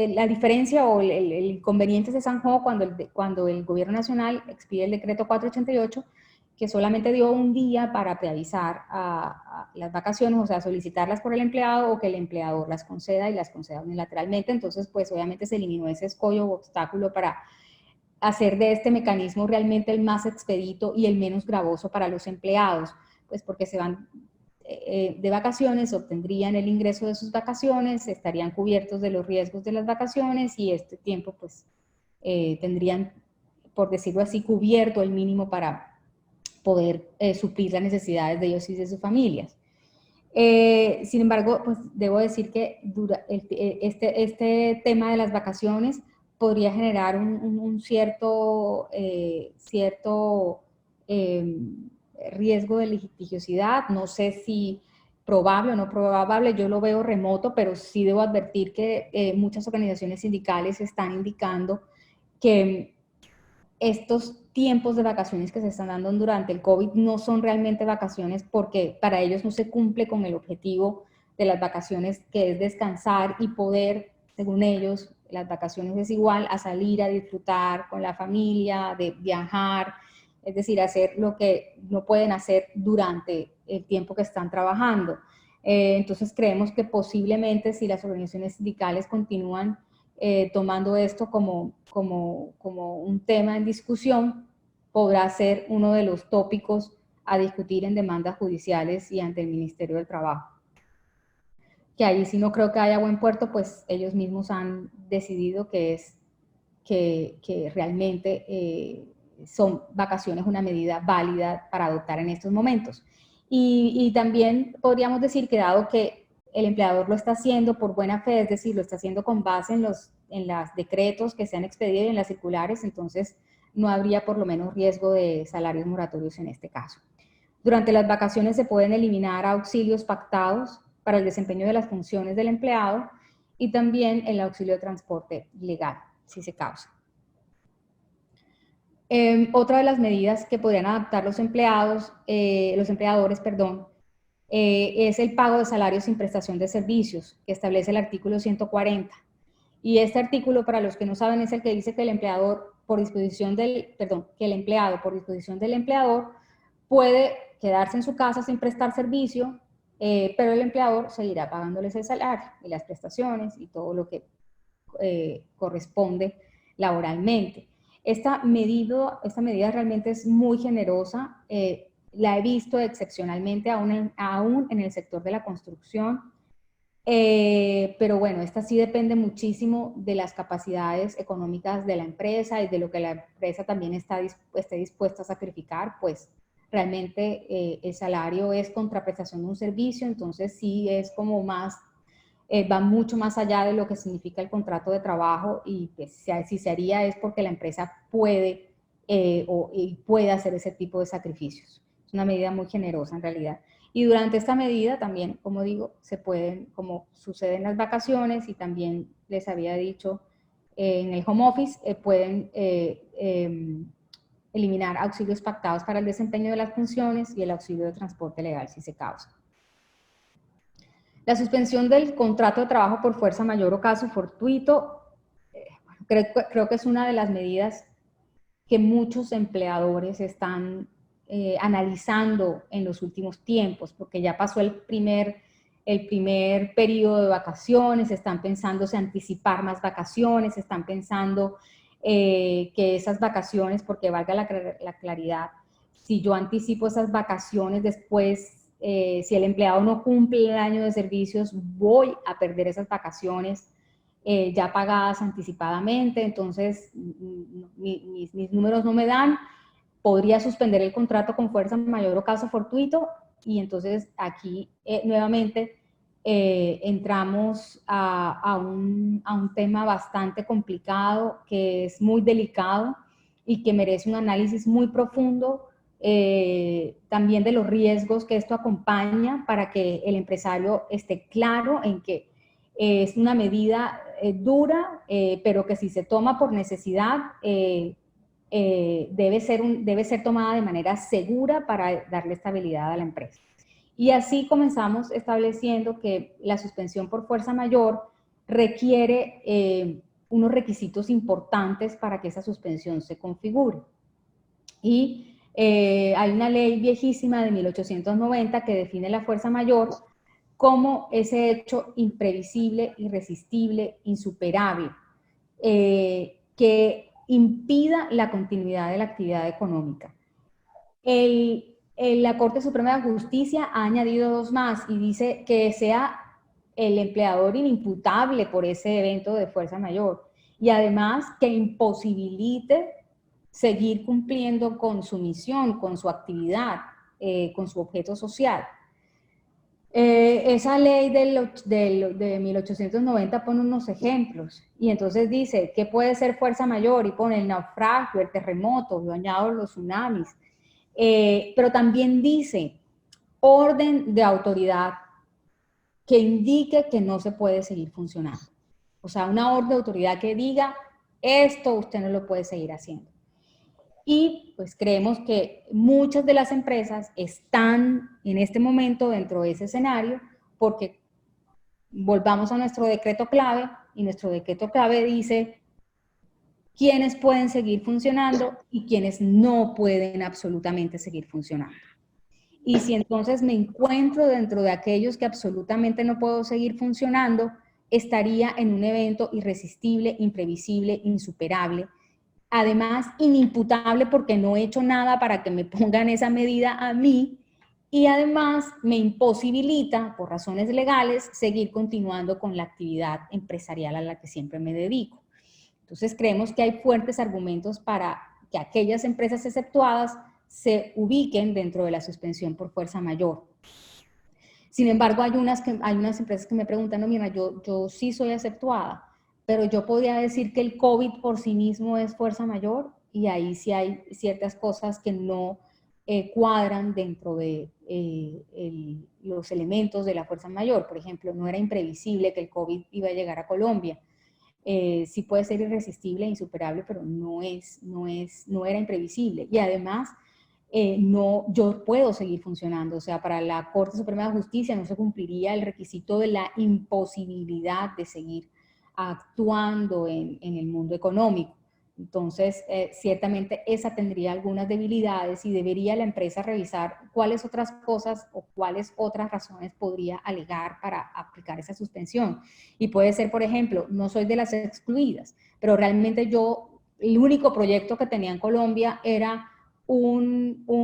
La diferencia o el inconveniente se zanjó cuando el gobierno nacional expide el decreto 488, que solamente dio un día para preavisar a las vacaciones, o sea, solicitarlas por el empleado o que el empleador las conceda y las conceda unilateralmente. Entonces, pues obviamente se eliminó ese escollo o obstáculo para hacer de este mecanismo realmente el más expedito y el menos gravoso para los empleados, pues porque se van de vacaciones, obtendrían el ingreso de sus vacaciones, estarían cubiertos de los riesgos de las vacaciones y este tiempo pues tendrían, por decirlo así, cubierto el mínimo para poder suplir las necesidades de ellos y de sus familias. Sin embargo, pues debo decir que este tema de las vacaciones podría generar un cierto riesgo de litigiosidad. No sé si probable o no probable, yo lo veo remoto, pero sí debo advertir que muchas organizaciones sindicales están indicando que estos tiempos de vacaciones que se están dando durante el COVID no son realmente vacaciones, porque para ellos no se cumple con el objetivo de las vacaciones, que es descansar y poder, según ellos, las vacaciones es igual a salir a disfrutar con la familia, de viajar, es decir, hacer lo que no pueden hacer durante el tiempo que están trabajando. Entonces creemos que posiblemente, si las organizaciones sindicales continúan tomando esto como un tema en discusión, podrá ser uno de los tópicos a discutir en demandas judiciales y ante el Ministerio del Trabajo. Que ahí sí no creo que haya buen puerto, pues ellos mismos han decidido que realmente son vacaciones una medida válida para adoptar en estos momentos. Y también podríamos decir que, dado que el empleador lo está haciendo por buena fe, es decir, lo está haciendo con base en los decretos que se han expedido y en las circulares, entonces no habría por lo menos riesgo de salarios moratorios en este caso. Durante las vacaciones se pueden eliminar auxilios pactados para el desempeño de las funciones del empleado y también el auxilio de transporte legal, si se causa. Otra de las medidas que podrían adaptar los empleadores, es el pago de salarios sin prestación de servicios, que establece el artículo 140. Y este artículo, para los que no saben, es el que dice que el empleador, por disposición del, perdón, que el empleado, por disposición del empleador, puede quedarse en su casa sin prestar servicio, pero el empleador seguirá pagándoles el salario y las prestaciones y todo lo que corresponde laboralmente. Esta medida realmente es muy generosa, la he visto excepcionalmente aún en el sector de la construcción, pero bueno, esta sí depende muchísimo de las capacidades económicas de la empresa y de lo que la empresa también esté dispuesta a sacrificar, pues realmente el salario es contraprestación de un servicio, entonces sí es como más, va mucho más allá de lo que significa el contrato de trabajo, y pues, si se haría es porque la empresa puede y puede hacer ese tipo de sacrificios. Es una medida muy generosa en realidad. Y durante esta medida también, como digo, se pueden, como sucede en las vacaciones y también les había dicho en el home office, pueden eliminar auxilios pactados para el desempeño de las funciones y el auxilio de transporte legal si se causa. La suspensión del contrato de trabajo por fuerza mayor o caso fortuito, creo que es una de las medidas que muchos empleadores están analizando en los últimos tiempos, porque ya pasó el primer periodo de vacaciones, están pensándose anticipar más vacaciones, están pensando que esas vacaciones, porque valga la claridad, si yo anticipo esas vacaciones después, si el empleado no cumple el año de servicios, voy a perder esas vacaciones ya pagadas anticipadamente, entonces mis números no me dan, podría suspender el contrato con fuerza mayor o caso fortuito, y entonces aquí nuevamente entramos a un tema bastante complicado, que es muy delicado y que merece un análisis muy profundo, también de los riesgos que esto acompaña, para que el empresario esté claro en que es una medida dura, pero que si se toma por necesidad, debe ser tomada de manera segura para darle estabilidad a la empresa. Y así comenzamos estableciendo que la suspensión por fuerza mayor requiere unos requisitos importantes para que esa suspensión se configure. Y hay una ley viejísima de 1890 que define la fuerza mayor como ese hecho imprevisible, irresistible, insuperable, que impida la continuidad de la actividad económica. La Corte Suprema de Justicia ha añadido dos más y dice que sea el empleador inimputable por ese evento de fuerza mayor, y además que imposibilite seguir cumpliendo con su misión, con su actividad, con su objeto social. Esa ley de 1890 pone unos ejemplos, y entonces dice que puede ser fuerza mayor, y pone el naufragio, el terremoto, yo añado los tsunamis, pero también dice orden de autoridad que indique que no se puede seguir funcionando. O sea, una orden de autoridad que diga, esto usted no lo puede seguir haciendo. Y pues creemos que muchas de las empresas están en este momento dentro de ese escenario, porque volvamos a nuestro decreto clave, y nuestro decreto clave dice quiénes pueden seguir funcionando y quiénes no pueden absolutamente seguir funcionando. Y si entonces me encuentro dentro de aquellos que absolutamente no puedo seguir funcionando, estaría en un evento irresistible, imprevisible, insuperable, además inimputable porque no he hecho nada para que me pongan esa medida a mí, y además me imposibilita por razones legales seguir continuando con la actividad empresarial a la que siempre me dedico. Entonces creemos que hay fuertes argumentos para que aquellas empresas exceptuadas se ubiquen dentro de la suspensión por fuerza mayor. Sin embargo, hay unas empresas que me preguntan, no, mira, yo sí soy exceptuada, pero yo podría decir que el COVID por sí mismo es fuerza mayor, y ahí sí hay ciertas cosas que no cuadran dentro de los elementos de la fuerza mayor. Por ejemplo, no era imprevisible que el COVID iba a llegar a Colombia. Sí puede ser irresistible e insuperable, pero no era imprevisible. Y además, yo puedo seguir funcionando. O sea, para la Corte Suprema de Justicia no se cumpliría el requisito de la imposibilidad de seguir actuando en el mundo económico. Entonces, ciertamente esa tendría algunas debilidades y debería la empresa revisar cuáles otras cosas o cuáles otras razones podría alegar para aplicar esa suspensión. Y puede ser, por ejemplo, no soy de las excluidas, pero realmente yo, el único proyecto que tenía en Colombia era una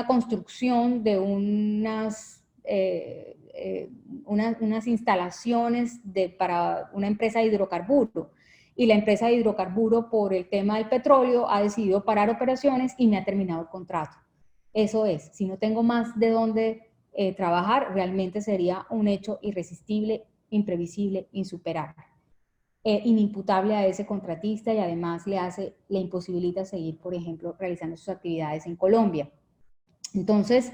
construcción de unas instalaciones para una empresa de hidrocarburo. Y la empresa de hidrocarburo, por el tema del petróleo, ha decidido parar operaciones y me ha terminado el contrato. Eso es, si no tengo más de dónde trabajar, realmente sería un hecho irresistible, imprevisible, insuperable. Inimputable a ese contratista y además le imposibilita seguir, por ejemplo, realizando sus actividades en Colombia. Entonces,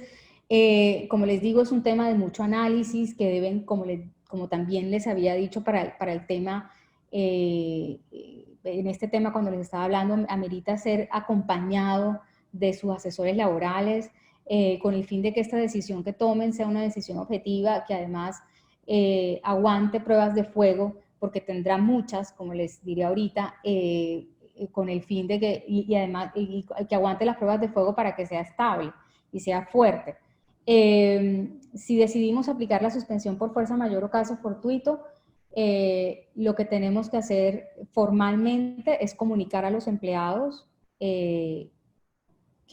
como les digo, es un tema de mucho análisis que deben, como también les había dicho para el tema, en este tema cuando les estaba hablando, amerita ser acompañado de sus asesores laborales, con el fin de que esta decisión que tomen sea una decisión objetiva, que además aguante pruebas de fuego, porque tendrá muchas, como les diré ahorita, con el fin de que, y además, que aguante las pruebas de fuego para que sea estable y sea fuerte. Si decidimos aplicar la suspensión por fuerza mayor o caso fortuito, lo que tenemos que hacer formalmente es comunicar a los empleados que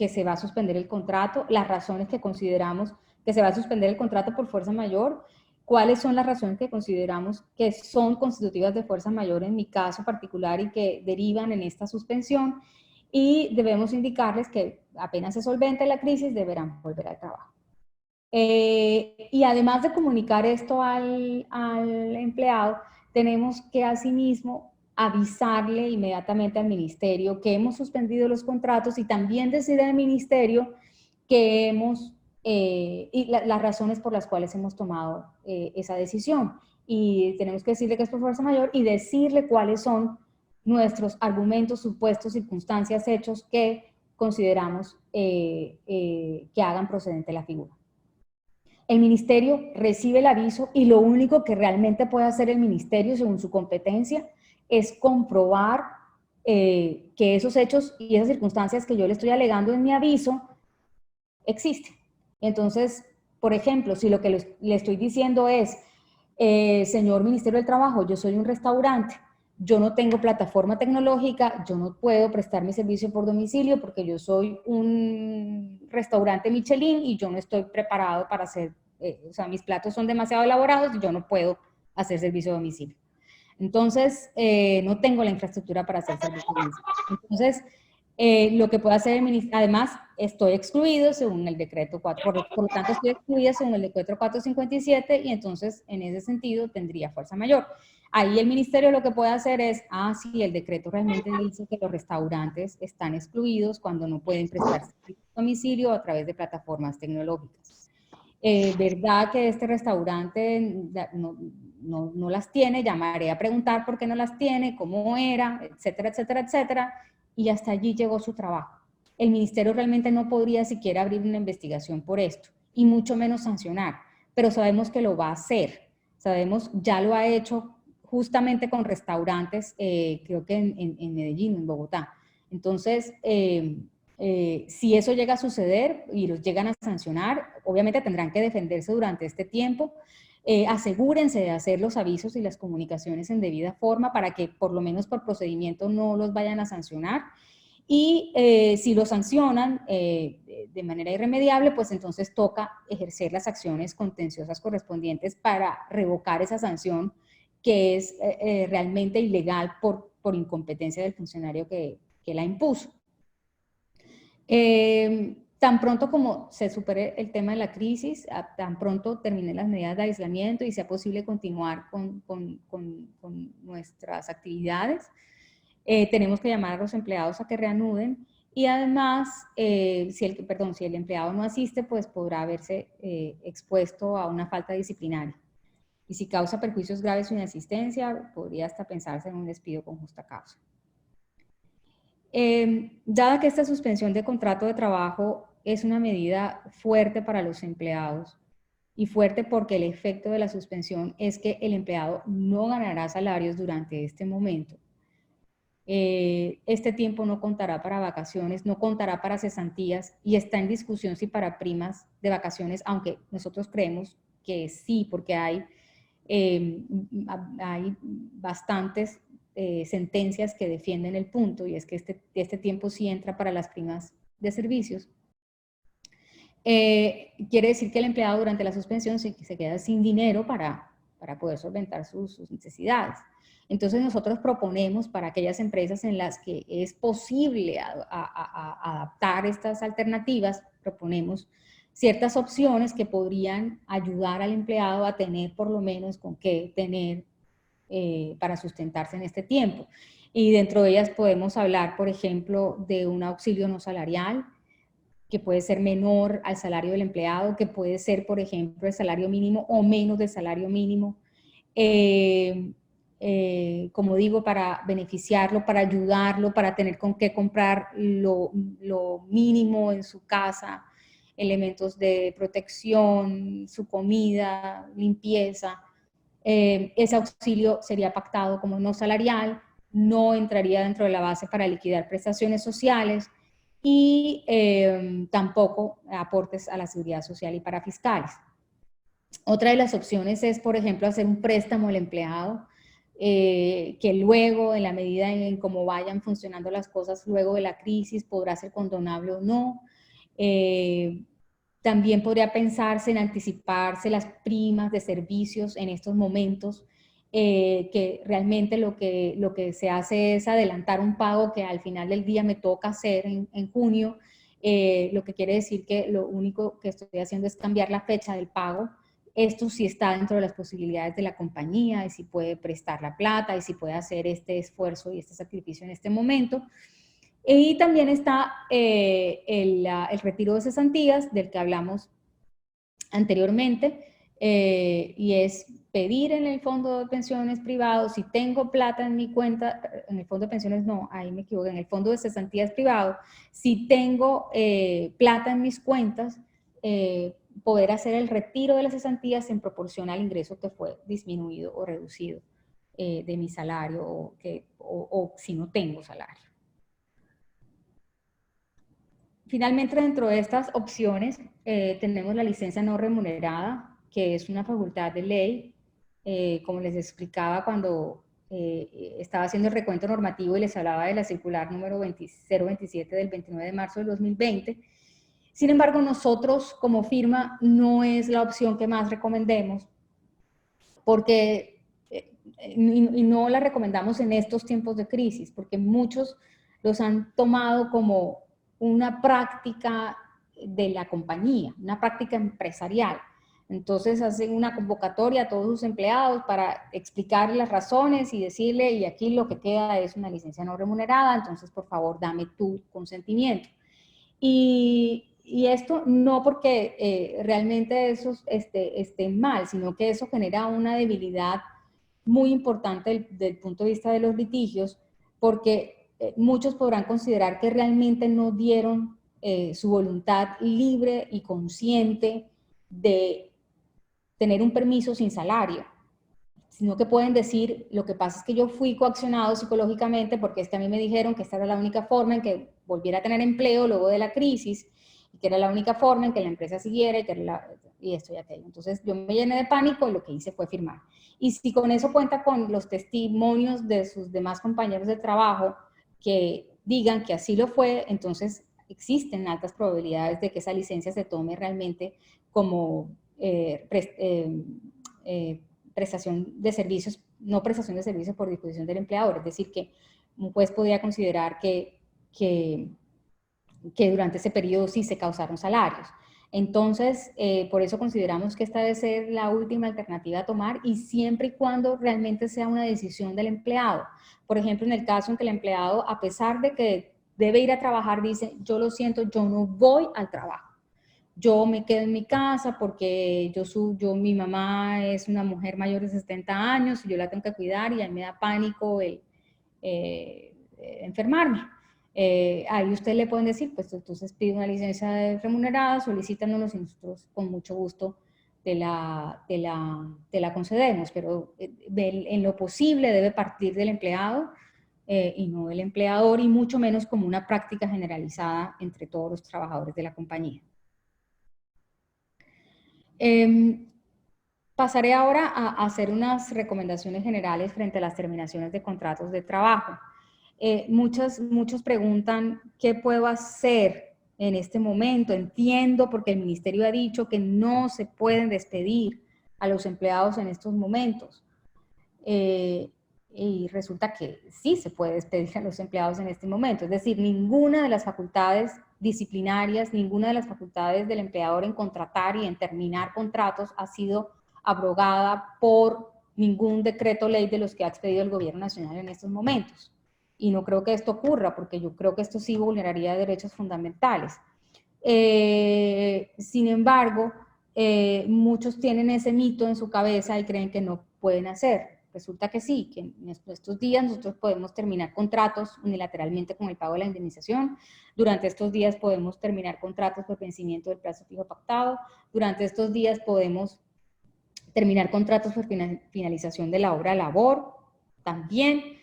se va a suspender el contrato, las razones que consideramos que se va a suspender el contrato por fuerza mayor, cuáles son las razones que consideramos que son constitutivas de fuerza mayor en mi caso particular y que derivan en esta suspensión, y debemos indicarles que apenas se solvente la crisis deberán volver al trabajo. Y además de comunicar esto al empleado, tenemos que asimismo avisarle inmediatamente al ministerio que hemos suspendido los contratos y también decir al ministerio que las razones por las cuales hemos tomado esa decisión. Y tenemos que decirle que es por fuerza mayor y decirle cuáles son nuestros argumentos, supuestos, circunstancias, hechos que consideramos que hagan procedente la figura. El ministerio recibe el aviso y lo único que realmente puede hacer el ministerio, según su competencia, es comprobar que esos hechos y esas circunstancias que yo le estoy alegando en mi aviso existen. Entonces, por ejemplo, si lo que le estoy diciendo es, señor Ministerio del Trabajo, yo soy un restaurante, yo no tengo plataforma tecnológica, yo no puedo prestar mi servicio por domicilio porque yo soy un restaurante Michelin y yo no estoy preparado para hacer, o sea, mis platos son demasiado elaborados y yo no puedo hacer servicio a domicilio. Entonces, no tengo la infraestructura para hacer servicio a domicilio. Entonces, lo que puede hacer el ministerio, además, estoy excluido según el decreto 4, por lo tanto estoy excluida según el decreto 457 y entonces en ese sentido tendría fuerza mayor. Ahí el ministerio lo que puede hacer es, sí, el decreto realmente dice que los restaurantes están excluidos cuando no pueden prestar servicio a domicilio a través de plataformas tecnológicas. ¿Verdad que este restaurante no las tiene? Llamaré a preguntar por qué no las tiene, cómo era, etcétera, etcétera, etcétera. Y hasta allí llegó su trabajo. El ministerio realmente no podría siquiera abrir una investigación por esto, y mucho menos sancionar, pero sabemos que lo va a hacer. Sabemos, ya lo ha hecho justamente con restaurantes, creo que en Medellín, en Bogotá. Entonces, si eso llega a suceder y los llegan a sancionar, obviamente tendrán que defenderse durante este tiempo. Asegúrense de hacer los avisos y las comunicaciones en debida forma para que por lo menos por procedimiento no los vayan a sancionar. Y si lo sancionan de manera irremediable, pues entonces toca ejercer las acciones contenciosas correspondientes para revocar esa sanción que es realmente ilegal por incompetencia del funcionario que la impuso. Tan pronto como se supere el tema de la crisis, tan pronto terminen las medidas de aislamiento y sea posible continuar con nuestras actividades, tenemos que llamar a los empleados a que reanuden y además, si el empleado no asiste, pues podrá verse expuesto a una falta disciplinaria. Y si causa perjuicios graves su inasistencia, podría hasta pensarse en un despido con justa causa. Dada que esta suspensión de contrato de trabajo es una medida fuerte para los empleados, y fuerte porque el efecto de la suspensión es que el empleado no ganará salarios durante este momento. Este tiempo no contará para vacaciones, no contará para cesantías, y está en discusión si para primas de vacaciones, aunque nosotros creemos que sí, porque hay bastantes sentencias que defienden el punto, y es que este tiempo sí entra para las primas de servicios. Quiere decir que el empleado durante la suspensión se queda sin dinero para poder solventar sus necesidades. Entonces nosotros proponemos para aquellas empresas en las que es posible adaptar estas alternativas, proponemos ciertas opciones que podrían ayudar al empleado a tener por lo menos con qué tener para sustentarse en este tiempo. Y dentro de ellas podemos hablar, por ejemplo, de un auxilio no salarial, que puede ser menor al salario del empleado, que puede ser, por ejemplo, el salario mínimo o menos del salario mínimo. Como digo, para beneficiarlo, para ayudarlo, para tener con qué comprar lo mínimo en su casa, elementos de protección, su comida, limpieza. Ese auxilio sería pactado como no salarial, no entraría dentro de la base para liquidar prestaciones sociales, y tampoco aportes a la seguridad social y para fiscales. Otra de las opciones es, por ejemplo, hacer un préstamo al empleado, que luego, en la medida en cómo vayan funcionando las cosas luego de la crisis, podrá ser condonable o no. También podría pensarse en anticiparse las primas de servicios en estos momentos, que realmente lo que se hace es adelantar un pago que al final del día me toca hacer en junio, lo que quiere decir que lo único que estoy haciendo es cambiar la fecha del pago. Esto sí está dentro de las posibilidades de la compañía, y si puede prestar la plata, y si puede hacer este esfuerzo y este sacrificio en este momento. Y también está el retiro de cesantías, del que hablamos anteriormente, y es pedir en el fondo de pensiones privado, si tengo plata en mi cuenta, en el fondo de pensiones no, ahí me equivoqué, en el fondo de cesantías privado, si tengo plata en mis cuentas, poder hacer el retiro de las cesantías en proporción al ingreso que fue disminuido o reducido de mi salario, o si no tengo salario. Finalmente, dentro de estas opciones, tenemos la licencia no remunerada, que es una facultad de ley, como les explicaba cuando estaba haciendo el recuento normativo y les hablaba de la circular número 027 del 29 de marzo del 2020. Sin embargo, nosotros como firma no es la opción que más recomendemos, porque y no la recomendamos en estos tiempos de crisis, porque muchos los han tomado como una práctica de la compañía, una práctica empresarial. Entonces hacen una convocatoria a todos sus empleados para explicar las razones y decirle, y aquí lo que queda es una licencia no remunerada, entonces por favor dame tu consentimiento. Y esto no porque realmente eso esté mal, sino que eso genera una debilidad muy importante del punto de vista de los litigios, porque muchos podrán considerar que realmente no dieron su voluntad libre y consciente de tener un permiso sin salario, sino que pueden decir, lo que pasa es que yo fui coaccionado psicológicamente porque es que a mí me dijeron que esta era la única forma en que volviera a tener empleo luego de la crisis, y que era la única forma en que la empresa siguiera, y esto y aquello. Entonces yo me llené de pánico y lo que hice fue firmar. Y si con eso cuenta con los testimonios de sus demás compañeros de trabajo que digan que así lo fue, entonces existen altas probabilidades de que esa licencia se tome realmente como prestación de servicios, no prestación de servicios por disposición del empleador. Es decir, que un juez podría considerar que durante ese periodo sí se causaron salarios. Entonces, por eso consideramos que esta debe ser la última alternativa a tomar, y siempre y cuando realmente sea una decisión del empleado. Por ejemplo, en el caso en que el empleado, a pesar de que debe ir a trabajar, dice, yo lo siento, yo no voy al trabajo. Yo me quedo en mi casa porque mi mamá es una mujer mayor de 70 años y yo la tengo que cuidar, y a mí me da pánico enfermarme. Ahí ustedes le pueden decir, pues entonces pide una licencia remunerada, solicítanos y nosotros con mucho gusto te la concedemos, pero en lo posible debe partir del empleado y no del empleador, y mucho menos como una práctica generalizada entre todos los trabajadores de la compañía. Pasaré ahora a hacer unas recomendaciones generales frente a las terminaciones de contratos de trabajo. Muchos preguntan, ¿qué puedo hacer en este momento? Entiendo porque el ministerio ha dicho que no se pueden despedir a los empleados en estos momentos. Y resulta que sí se puede despedir a los empleados en este momento. Es decir, ninguna de las facultades disciplinarias, ninguna de las facultades del empleador en contratar y en terminar contratos ha sido abrogada por ningún decreto ley de los que ha expedido el gobierno nacional en estos momentos. Y no creo que esto ocurra, porque yo creo que esto sí vulneraría derechos fundamentales. Sin embargo, muchos tienen ese mito en su cabeza y creen que no pueden hacer. Resulta que sí, que en estos días nosotros podemos terminar contratos unilateralmente con el pago de la indemnización. Durante estos días podemos terminar contratos por vencimiento del plazo fijo pactado. Durante estos días podemos terminar contratos por finalización de la obra de labor. También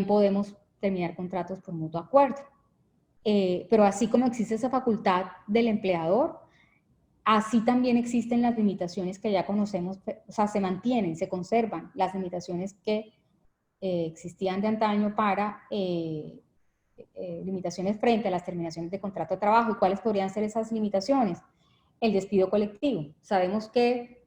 podemos terminar contratos por mutuo acuerdo. Pero así como existe esa facultad del empleador, así también existen las limitaciones que ya conocemos, o sea, se mantienen, se conservan las limitaciones que existían de antaño para limitaciones frente a las terminaciones de contrato de trabajo. ¿Y cuáles podrían ser esas limitaciones? El despido colectivo. Sabemos que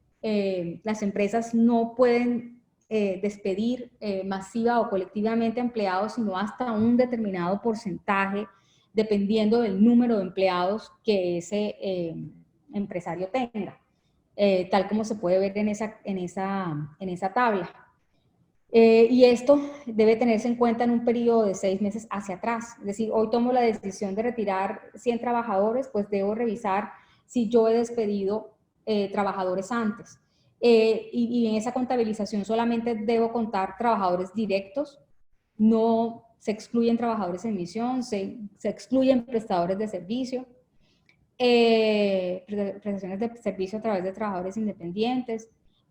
las empresas no pueden despedir masiva o colectivamente a empleados, sino hasta un determinado porcentaje, dependiendo del número de empleados que ese empresario tenga, tal como se puede ver en esa tabla. Y esto debe tenerse en cuenta en un periodo de 6 meses hacia atrás. Es decir, hoy tomo la decisión de retirar 100 trabajadores, pues debo revisar si yo he despedido trabajadores antes. Y en esa contabilización solamente debo contar trabajadores directos, no se excluyen trabajadores en misión, se excluyen prestadores de servicio, prestaciones de servicio a través de trabajadores independientes,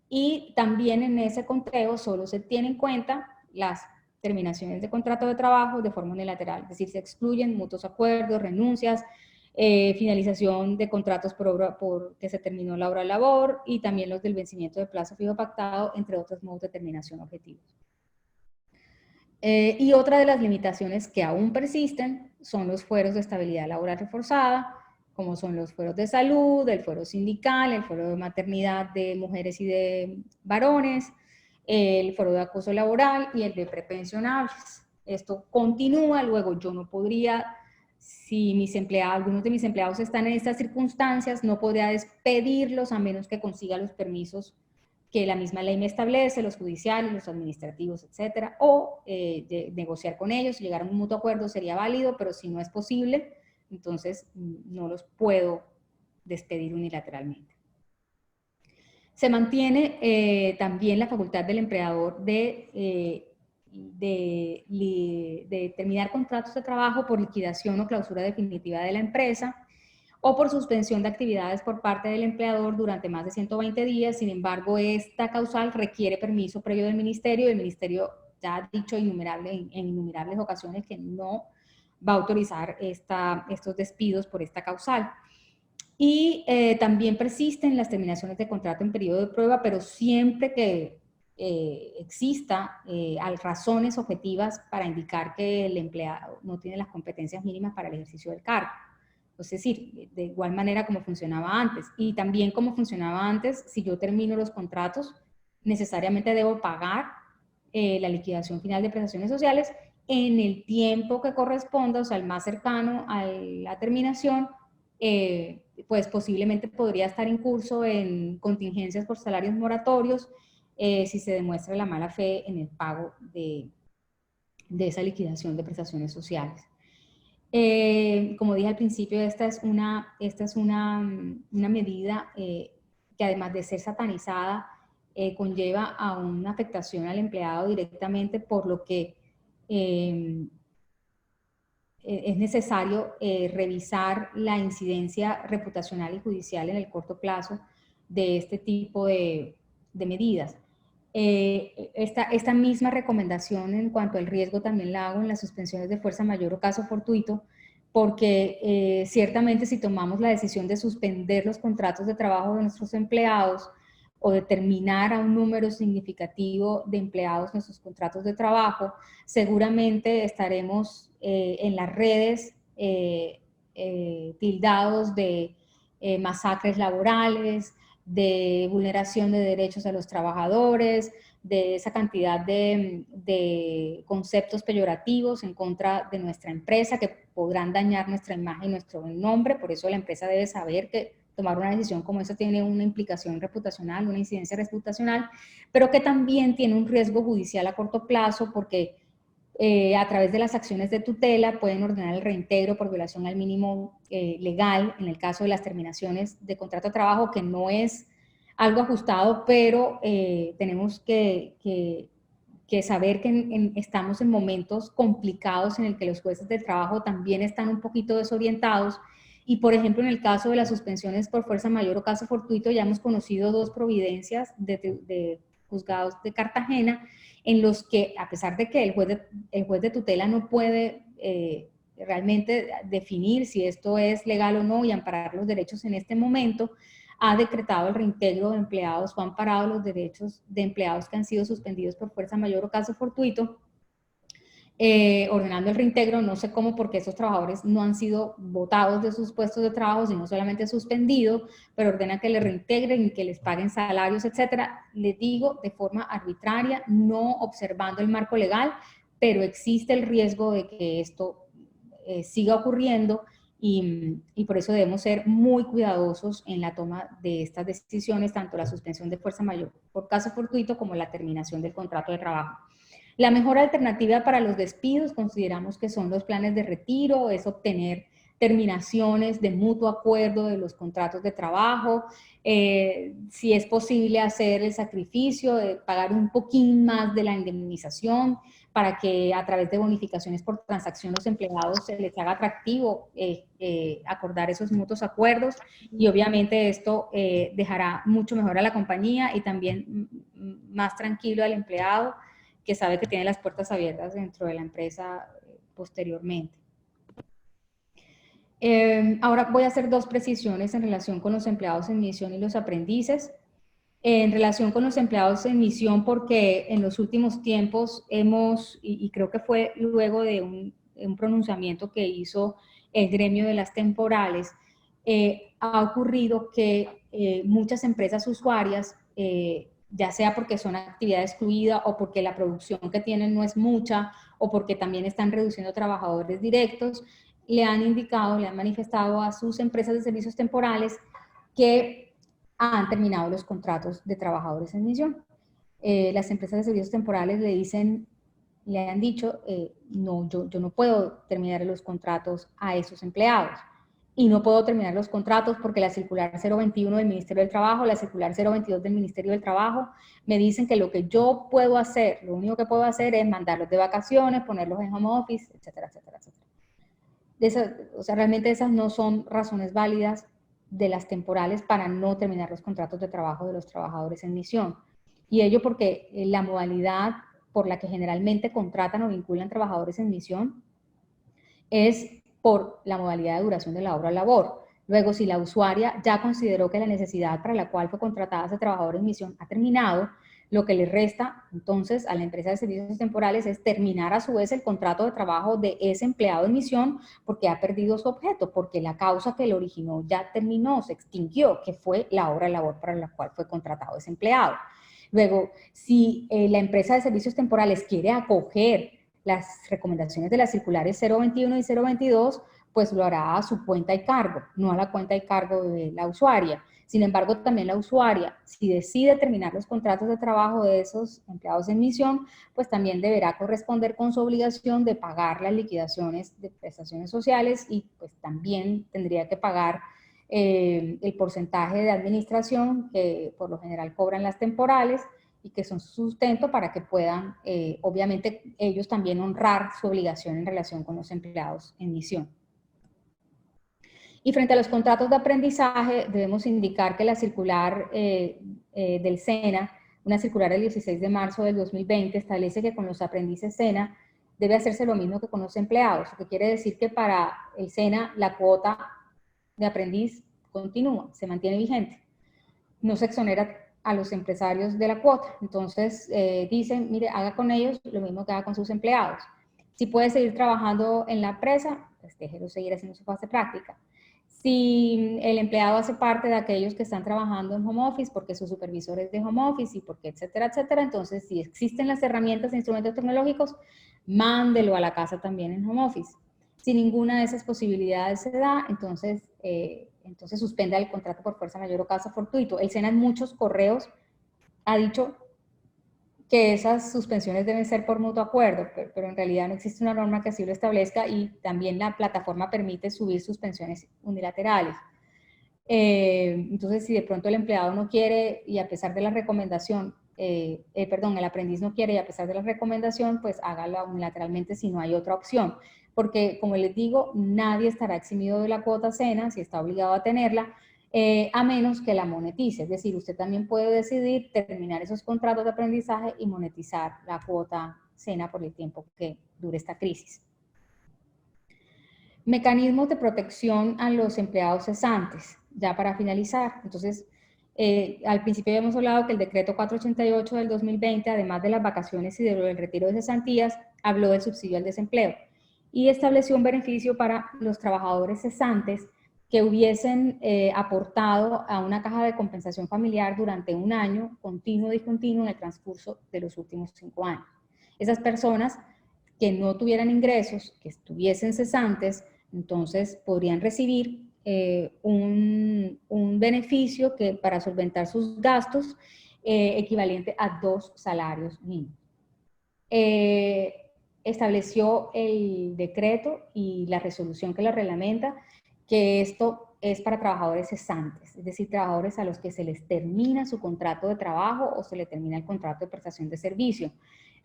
y también en ese conteo solo se tienen en cuenta las terminaciones de contrato de trabajo de forma unilateral, es decir, se excluyen mutuos acuerdos, renuncias, finalización de contratos por que se terminó la obra de labor, y también los del vencimiento de plazo fijo pactado, entre otros modos de terminación objetivos. Y otra de las limitaciones que aún persisten son los fueros de estabilidad laboral reforzada, como son los fueros de salud, el fuero sindical, el fuero de maternidad de mujeres y de varones, el fuero de acoso laboral y el de prepensionables. Esto continúa, luego yo no podría, si algunos de mis empleados están en estas circunstancias, no podría despedirlos a menos que consiga los permisos que la misma ley me establece, los judiciales, los administrativos, etcétera, o negociar con ellos, llegar a un mutuo acuerdo sería válido, pero si no es posible, entonces no los puedo despedir unilateralmente. Se mantiene también la facultad del empleador de terminar contratos de trabajo por liquidación o clausura definitiva de la empresa, o por suspensión de actividades por parte del empleador durante más de 120 días. Sin embargo, esta causal requiere permiso previo del ministerio, y el ministerio ya ha dicho en innumerables ocasiones que no va a autorizar estos despidos por esta causal. Y también persisten las terminaciones de contrato en periodo de prueba, pero siempre que exista razones objetivas para indicar que el empleado no tiene las competencias mínimas para el ejercicio del cargo. Es decir, de igual manera como funcionaba antes. Y también como funcionaba antes, si yo termino los contratos, necesariamente debo pagar la liquidación final de prestaciones sociales en el tiempo que corresponda, o sea, el más cercano a la terminación, pues posiblemente podría estar en curso en contingencias por salarios moratorios, si se demuestra la mala fe en el pago de esa liquidación de prestaciones sociales. Como dije al principio, esta es una medida que, además de ser satanizada, conlleva a una afectación al empleado directamente, por lo que es necesario revisar la incidencia reputacional y judicial en el corto plazo de este tipo de medidas. Esta misma recomendación en cuanto al riesgo también la hago en las suspensiones de fuerza mayor o caso fortuito, porque ciertamente si tomamos la decisión de suspender los contratos de trabajo de nuestros empleados o determinar a un número significativo de empleados en nuestros contratos de trabajo, seguramente estaremos en las redes tildados de masacres laborales, de vulneración de derechos a los trabajadores, de esa cantidad de conceptos peyorativos en contra de nuestra empresa que podrán dañar nuestra imagen y nuestro nombre. Por eso la empresa debe saber que tomar una decisión como esa tiene una implicación reputacional, una incidencia reputacional, pero que también tiene un riesgo judicial a corto plazo porque a través de las acciones de tutela pueden ordenar el reintegro por violación al mínimo legal en el caso de las terminaciones de contrato de trabajo, que no es algo ajustado, pero tenemos que saber que estamos en momentos complicados en el que los jueces del trabajo también están un poquito desorientados. Y, por ejemplo, en el caso de las suspensiones por fuerza mayor o caso fortuito, ya hemos conocido 2 providencias de juzgados de Cartagena en los que, a pesar de que el juez de tutela no puede realmente definir si esto es legal o no y amparar los derechos en este momento, ha decretado el reintegro de empleados o ha amparado los derechos de empleados que han sido suspendidos por fuerza mayor o caso fortuito, ordenando el reintegro. No sé cómo, porque esos trabajadores no han sido votados de sus puestos de trabajo, sino solamente suspendidos, pero ordena que les reintegren y que les paguen salarios, etcétera. Les digo, de forma arbitraria, no observando el marco legal, pero existe el riesgo de que esto siga ocurriendo y por eso debemos ser muy cuidadosos en la toma de estas decisiones, tanto la suspensión de fuerza mayor por caso fortuito como la terminación del contrato de trabajo. La mejor alternativa para los despidos consideramos que son los planes de retiro, es obtener terminaciones de mutuo acuerdo de los contratos de trabajo, si es posible hacer el sacrificio de pagar un poquín más de la indemnización para que a través de bonificaciones por transacción los empleados se les haga atractivo acordar esos mutuos acuerdos, y obviamente esto dejará mucho mejor a la compañía y también más tranquilo al empleado, que sabe que tiene las puertas abiertas dentro de la empresa posteriormente. Ahora voy a hacer 2 precisiones en relación con los empleados en misión y los aprendices. En relación con los empleados en misión, porque en los últimos tiempos hemos, y creo que fue luego de un pronunciamiento que hizo el gremio de las temporales, ha ocurrido que muchas empresas usuarias, ya sea porque son actividad excluida o porque la producción que tienen no es mucha o porque también están reduciendo trabajadores directos, le han indicado, le han manifestado a sus empresas de servicios temporales que han terminado los contratos de trabajadores en misión. Las empresas de servicios temporales le han dicho, no, yo no puedo terminar los contratos a esos empleados. Y no puedo terminar los contratos porque la circular 021 del Ministerio del Trabajo, la circular 022 del Ministerio del Trabajo, me dicen que lo que yo puedo hacer, lo único que puedo hacer es mandarlos de vacaciones, ponerlos en home office, etcétera, etcétera, etcétera. O sea, realmente esas no son razones válidas de las temporales para no terminar los contratos de trabajo de los trabajadores en misión. Y ello porque la modalidad por la que generalmente contratan o vinculan trabajadores en misión es por la modalidad de duración de la obra o labor. Luego, si la usuaria ya consideró que la necesidad para la cual fue contratada a ese trabajador en misión ha terminado, lo que le resta entonces a la empresa de servicios temporales es terminar a su vez el contrato de trabajo de ese empleado en misión porque ha perdido su objeto, porque la causa que lo originó ya terminó, se extinguió, que fue la obra o labor para la cual fue contratado ese empleado. Luego, si la empresa de servicios temporales quiere acoger las recomendaciones de las circulares 021 y 022, pues lo hará a su cuenta y cargo, no a la cuenta y cargo de la usuaria. Sin embargo, también la usuaria, si decide terminar los contratos de trabajo de esos empleados en misión, pues también deberá corresponder con su obligación de pagar las liquidaciones de prestaciones sociales y pues también tendría que pagar el porcentaje de administración que por lo general cobran las temporales y que son su sustento para que puedan, obviamente, ellos también honrar su obligación en relación con los empleados en misión. Y frente a los contratos de aprendizaje, debemos indicar que la circular del SENA, una circular del 16 de marzo del 2020, establece que con los aprendices SENA debe hacerse lo mismo que con los empleados, lo que quiere decir que para el SENA la cuota de aprendiz continúa, se mantiene vigente. No se exonera a los empresarios de la cuota. Entonces dicen, mire, haga con ellos lo mismo que haga con sus empleados. Si puede seguir trabajando en la empresa, pues déjelo seguir haciendo su fase práctica. Si el empleado hace parte de aquellos que están trabajando en home office porque su supervisor es de home office y porque etcétera, etcétera, entonces si existen las herramientas e instrumentos tecnológicos, mándelo a la casa también en home office. Si ninguna de esas posibilidades se da, entonces suspenda el contrato por fuerza mayor o caso fortuito. El SENA en muchos correos ha dicho que esas suspensiones deben ser por mutuo acuerdo, pero en realidad no existe una norma que así lo establezca y también la plataforma permite subir suspensiones unilaterales. Entonces, si de pronto el empleado no quiere y a pesar de la recomendación, el aprendiz no quiere y a pesar de la recomendación, pues hágalo unilateralmente si no hay otra opción. Porque, como les digo, nadie estará eximido de la cuota SENA si está obligado a tenerla, a menos que la monetice. Es decir, usted también puede decidir terminar esos contratos de aprendizaje y monetizar la cuota SENA por el tiempo que dure esta crisis. Mecanismos de protección a los empleados cesantes, ya para finalizar. Entonces, al principio habíamos hablado que el decreto 488 del 2020, además de las vacaciones y del retiro de cesantías, habló del subsidio al desempleo y estableció un beneficio para los trabajadores cesantes que hubiesen aportado a una caja de compensación familiar durante un año continuo y discontinuo en el transcurso de los últimos 5 años. Esas personas que no tuvieran ingresos, que estuviesen cesantes, entonces podrían recibir un beneficio que para solventar sus gastos equivalente a 2 salarios mínimos. Estableció el decreto y la resolución que lo reglamenta que esto es para trabajadores cesantes, es decir, trabajadores a los que se les termina su contrato de trabajo o se les termina el contrato de prestación de servicio.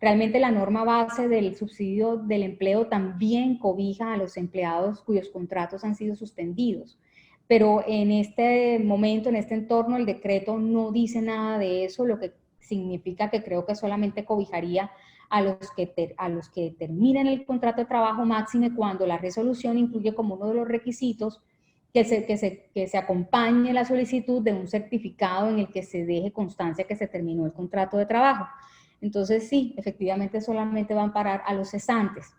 Realmente la norma base del subsidio del empleo también cobija a los empleados cuyos contratos han sido suspendidos, pero en este momento, en este entorno, el decreto no dice nada de eso, lo que significa que creo que solamente cobijaría a los que terminen el contrato de trabajo máxime cuando la resolución incluye como uno de los requisitos que se acompañe la solicitud de un certificado en el que se deje constancia que se terminó el contrato de trabajo. Entonces sí, efectivamente solamente van a parar a los cesantes.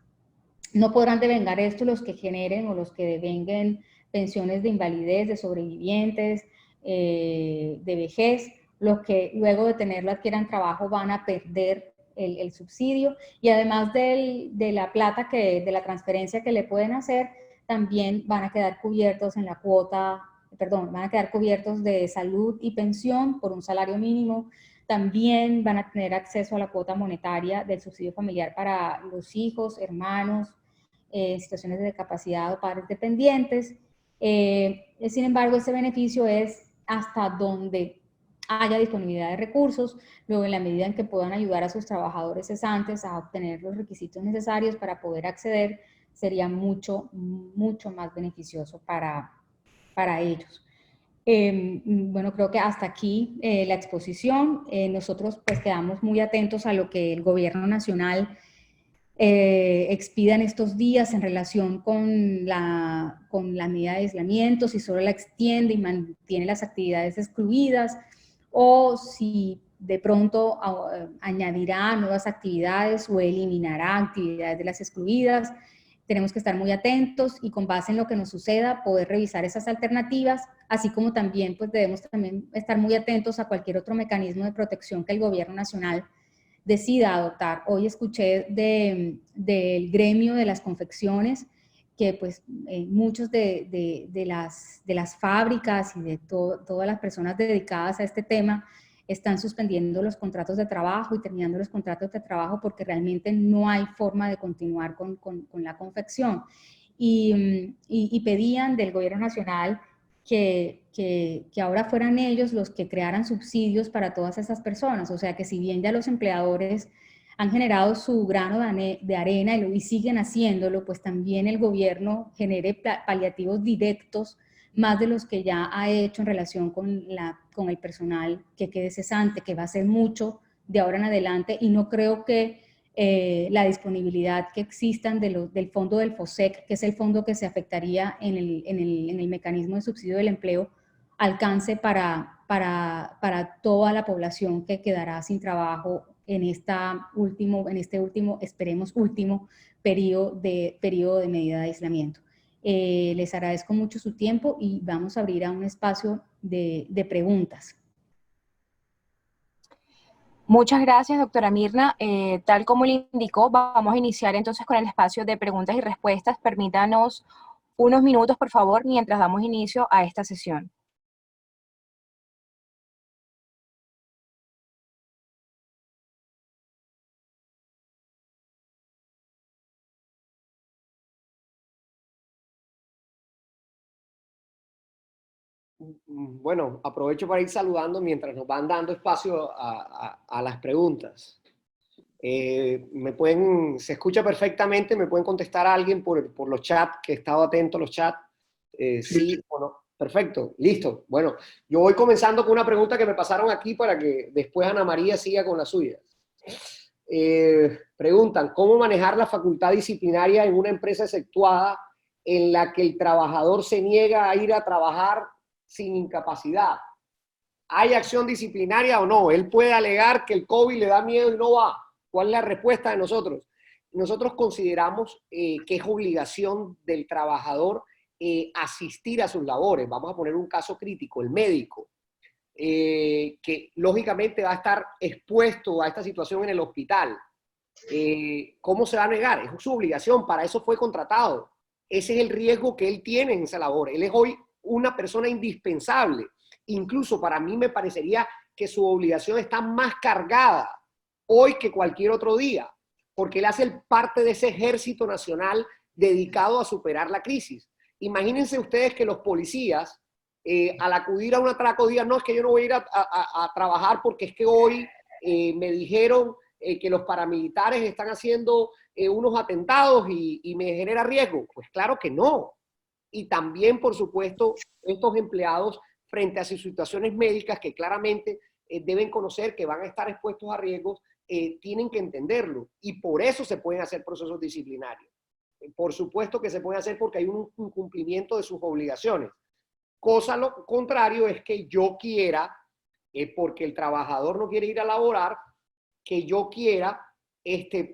No podrán devengar esto los que generen o los que devenguen pensiones de invalidez, de sobrevivientes, de vejez. Los que luego de tenerlo adquieran trabajo van a perder el subsidio y además de la plata, de la transferencia que le pueden hacer, también van a quedar cubiertos en la cuota, perdón, van a quedar cubiertos de salud y pensión por un salario mínimo. También van a tener acceso a la cuota monetaria del subsidio familiar para los hijos, hermanos, situaciones de discapacidad o padres dependientes. Sin embargo, este beneficio es hasta donde haya disponibilidad de recursos, luego en la medida en que puedan ayudar a sus trabajadores cesantes a obtener los requisitos necesarios para poder acceder, sería mucho, mucho más beneficioso para ellos. Bueno, creo que hasta aquí la exposición. Nosotros pues quedamos muy atentos a lo que el gobierno nacional expida en estos días en relación con la medida de aislamiento, si solo la extiende y mantiene las actividades excluidas, o si de pronto añadirá nuevas actividades o eliminará actividades de las excluidas. Tenemos que estar muy atentos y con base en lo que nos suceda poder revisar esas alternativas, así como también pues debemos también estar muy atentos a cualquier otro mecanismo de protección que el gobierno nacional decida adoptar. Hoy escuché del gremio de las confecciones que pues muchos de las fábricas y de todas las personas dedicadas a este tema están suspendiendo los contratos de trabajo y terminando los contratos de trabajo porque realmente no hay forma de continuar con la confección. Y pedían del gobierno nacional que ahora fueran ellos los que crearan subsidios para todas esas personas. O sea, que si bien ya los empleadores han generado su grano de arena y siguen haciéndolo, pues también el gobierno genere paliativos directos, más de los que ya ha hecho en relación con el personal que quede cesante, que va a ser mucho de ahora en adelante, y no creo que la disponibilidad que existan del fondo del FOSEC, que es el fondo que se afectaría en el mecanismo de subsidio del empleo, alcance para toda la población que quedará sin trabajo en este último, esperemos último, periodo de medida de aislamiento. Les agradezco mucho su tiempo y vamos a abrir a un espacio de preguntas. Muchas gracias, doctora Mirna. Tal como le indicó, vamos a iniciar entonces con el espacio de preguntas y respuestas. Permítanos unos minutos, por favor, mientras damos inicio a esta sesión. Bueno, aprovecho para ir saludando mientras nos van dando espacio a las preguntas. Se escucha perfectamente, me pueden contestar a alguien por los chats, que he estado atento a los chats. Sí o no. Perfecto, listo. Bueno, yo voy comenzando con una pregunta que me pasaron aquí para que después Ana María siga con la suya. Preguntan, ¿cómo manejar la facultad disciplinaria en una empresa exceptuada en la que el trabajador se niega a ir a trabajar sin incapacidad? ¿Hay acción disciplinaria o no? Él puede alegar que el COVID le da miedo y no va. ¿Cuál es la respuesta de nosotros? Nosotros consideramos que es obligación del trabajador asistir a sus labores. Vamos a poner un caso crítico, el médico, que lógicamente va a estar expuesto a esta situación en el hospital. ¿Cómo se va a negar? Es su obligación, para eso fue contratado. Ese es el riesgo que él tiene en esa labor. Él es hoy una persona indispensable. Incluso para mí me parecería que su obligación está más cargada hoy que cualquier otro día, porque él hace parte de ese ejército nacional dedicado a superar la crisis. Imagínense ustedes que los policías, al acudir a un atraco, digan, no, es que yo no voy a ir a trabajar porque es que hoy me dijeron que los paramilitares están haciendo unos atentados y me genera riesgo. Pues claro que no. Y también, por supuesto, estos empleados, frente a sus situaciones médicas que claramente deben conocer que van a estar expuestos a riesgos, tienen que entenderlo. Y por eso se pueden hacer procesos disciplinarios. Por supuesto que se puede hacer porque hay un incumplimiento de sus obligaciones. Cosa lo contrario es que yo quiera, porque el trabajador no quiere ir a laborar, que yo quiera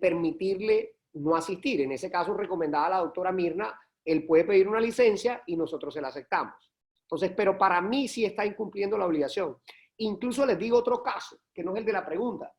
permitirle no asistir. En ese caso, recomendaba la doctora Mirna, él puede pedir una licencia y nosotros se la aceptamos. Entonces, pero para mí sí está incumpliendo la obligación. Incluso les digo otro caso, que no es el de la pregunta.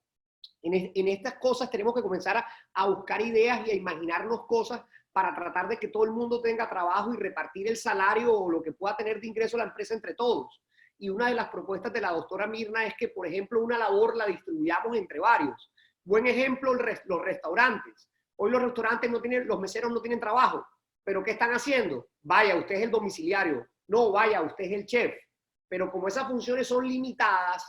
En estas cosas tenemos que comenzar a buscar ideas y a imaginarnos cosas para tratar de que todo el mundo tenga trabajo y repartir el salario o lo que pueda tener de ingreso la empresa entre todos. Y una de las propuestas de la doctora Mirna es que, por ejemplo, una labor la distribuyamos entre varios. Buen ejemplo, los restaurantes. Hoy los restaurantes no tienen, los meseros no tienen trabajo. ¿Pero qué están haciendo? Vaya, usted es el domiciliario. No, vaya, usted es el chef. Pero como esas funciones son limitadas,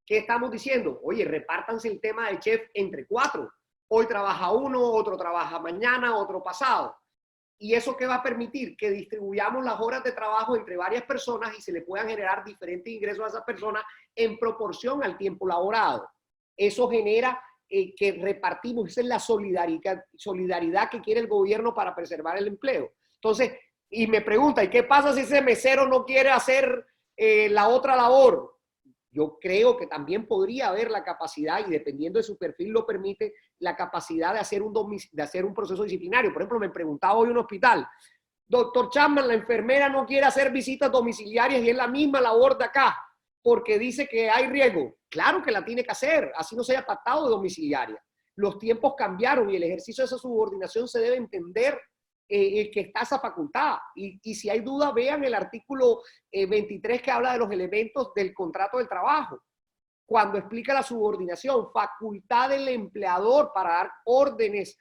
¿qué estamos diciendo? Oye, repártanse el tema del chef entre 4. Hoy trabaja uno, otro trabaja mañana, otro pasado. ¿Y eso qué va a permitir? Que distribuyamos las horas de trabajo entre varias personas y se le puedan generar diferentes ingresos a esas personas en proporción al tiempo laborado. Eso genera que repartimos, esa es la solidaridad que quiere el gobierno para preservar el empleo. Entonces, y me pregunta, ¿y qué pasa si ese mesero no quiere hacer la otra labor? Yo creo que también podría haber la capacidad, y dependiendo de su perfil lo permite, la capacidad de hacer un proceso disciplinario. Por ejemplo, me preguntaba hoy un hospital, doctor Chapman, la enfermera no quiere hacer visitas domiciliarias y es la misma labor de acá, porque dice que hay riesgo. Claro que la tiene que hacer, así no se haya pactado de domiciliaria. Los tiempos cambiaron y el ejercicio de esa subordinación se debe entender que está esa facultad. Y si hay duda, vean el artículo 23 que habla de los elementos del contrato del trabajo. Cuando explica la subordinación, facultad del empleador para dar órdenes,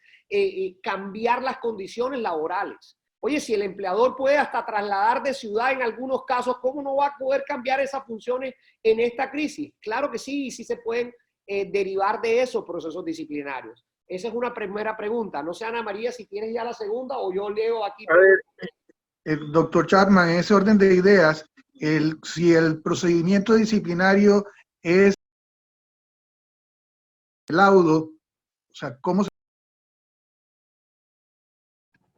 cambiar las condiciones laborales. Oye, si el empleador puede hasta trasladar de ciudad en algunos casos, ¿cómo no va a poder cambiar esas funciones en esta crisis? Claro que sí, y sí se pueden derivar de esos procesos disciplinarios. Esa es una primera pregunta. No sé, Ana María, si tienes ya la segunda o yo leo aquí. A ver, el doctor Chapman, en ese orden de ideas, si el procedimiento disciplinario es laudo, o sea, ¿cómo se...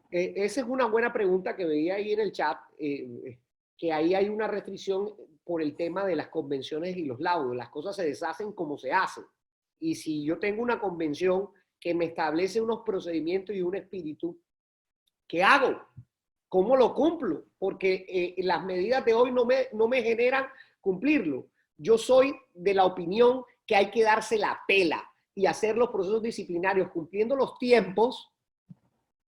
Esa es una buena pregunta que veía ahí en el chat, que ahí hay una restricción por el tema de las convenciones y los laudos. Las cosas se deshacen como se hacen. Y si yo tengo una convención que me establece unos procedimientos y un espíritu, ¿qué hago? ¿Cómo lo cumplo? Porque las medidas de hoy no me generan cumplirlo. Yo soy de la opinión que hay que darse la pela y hacer los procesos disciplinarios cumpliendo los tiempos,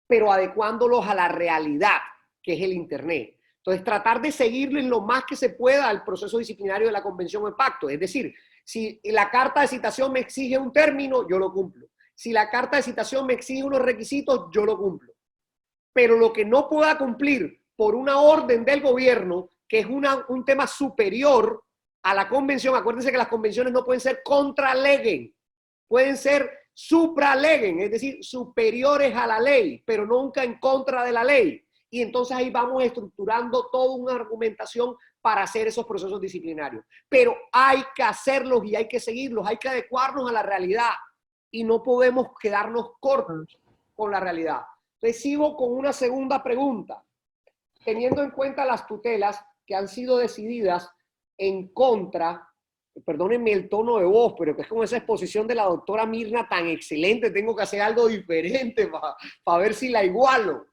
pero adecuándolos a la realidad, que es el Internet. Entonces, tratar de seguirlo en lo más que se pueda al proceso disciplinario de la convención o el pacto. Es decir, si la carta de citación me exige un término, yo lo cumplo. Si la carta de citación me exige unos requisitos, yo lo cumplo. Pero lo que no pueda cumplir por una orden del gobierno, que es un tema superior a la convención, acuérdense que las convenciones no pueden ser contra lege, pueden ser supralegen, es decir, superiores a la ley, pero nunca en contra de la ley. Y entonces ahí vamos estructurando toda una argumentación para hacer esos procesos disciplinarios. Pero hay que hacerlos y hay que seguirlos, hay que adecuarnos a la realidad y no podemos quedarnos cortos con la realidad. Entonces sigo con una segunda pregunta. Teniendo en cuenta las tutelas que han sido decididas en contra, perdónenme el tono de voz, pero que es como esa exposición de la doctora Mirna tan excelente, tengo que hacer algo diferente para ver si la igualo.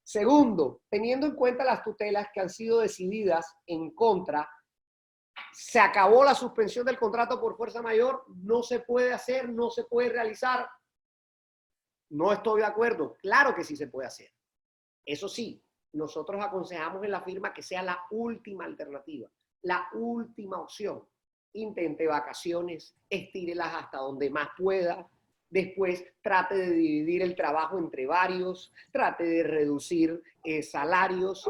Segundo, teniendo en cuenta las tutelas que han sido decididas en contra, se acabó la suspensión del contrato por fuerza mayor, no se puede hacer, no se puede realizar. No estoy de acuerdo. Claro que sí se puede hacer. Eso sí, nosotros aconsejamos en la firma que sea la última alternativa, la última opción. Intente vacaciones, estírelas hasta donde más pueda. Después trate de dividir el trabajo entre varios, trate de reducir salarios.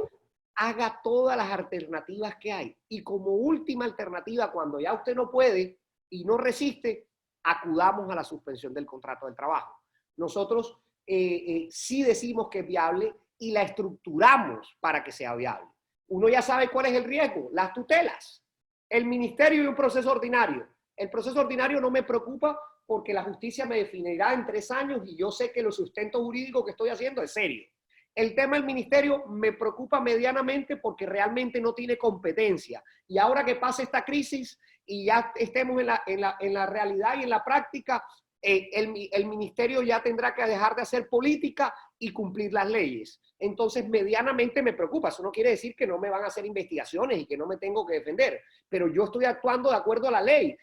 Haga todas las alternativas que hay. Y como última alternativa, cuando ya usted no puede y no resiste, acudamos a la suspensión del contrato del trabajo. Nosotros sí decimos que es viable y la estructuramos para que sea viable. Uno ya sabe cuál es el riesgo, las tutelas, el ministerio y un proceso ordinario. El proceso ordinario no me preocupa porque la justicia me definirá en 3 años y yo sé que lo sustento jurídico que estoy haciendo es serio. El tema del ministerio me preocupa medianamente porque realmente no tiene competencia. Y ahora que pase esta crisis y ya estemos en la realidad y en la práctica, el ministerio ya tendrá que dejar de hacer política y cumplir las leyes. Entonces, medianamente me preocupa. Eso no quiere decir que no me van a hacer investigaciones y que no me tengo que defender, pero yo estoy actuando de acuerdo a la ley.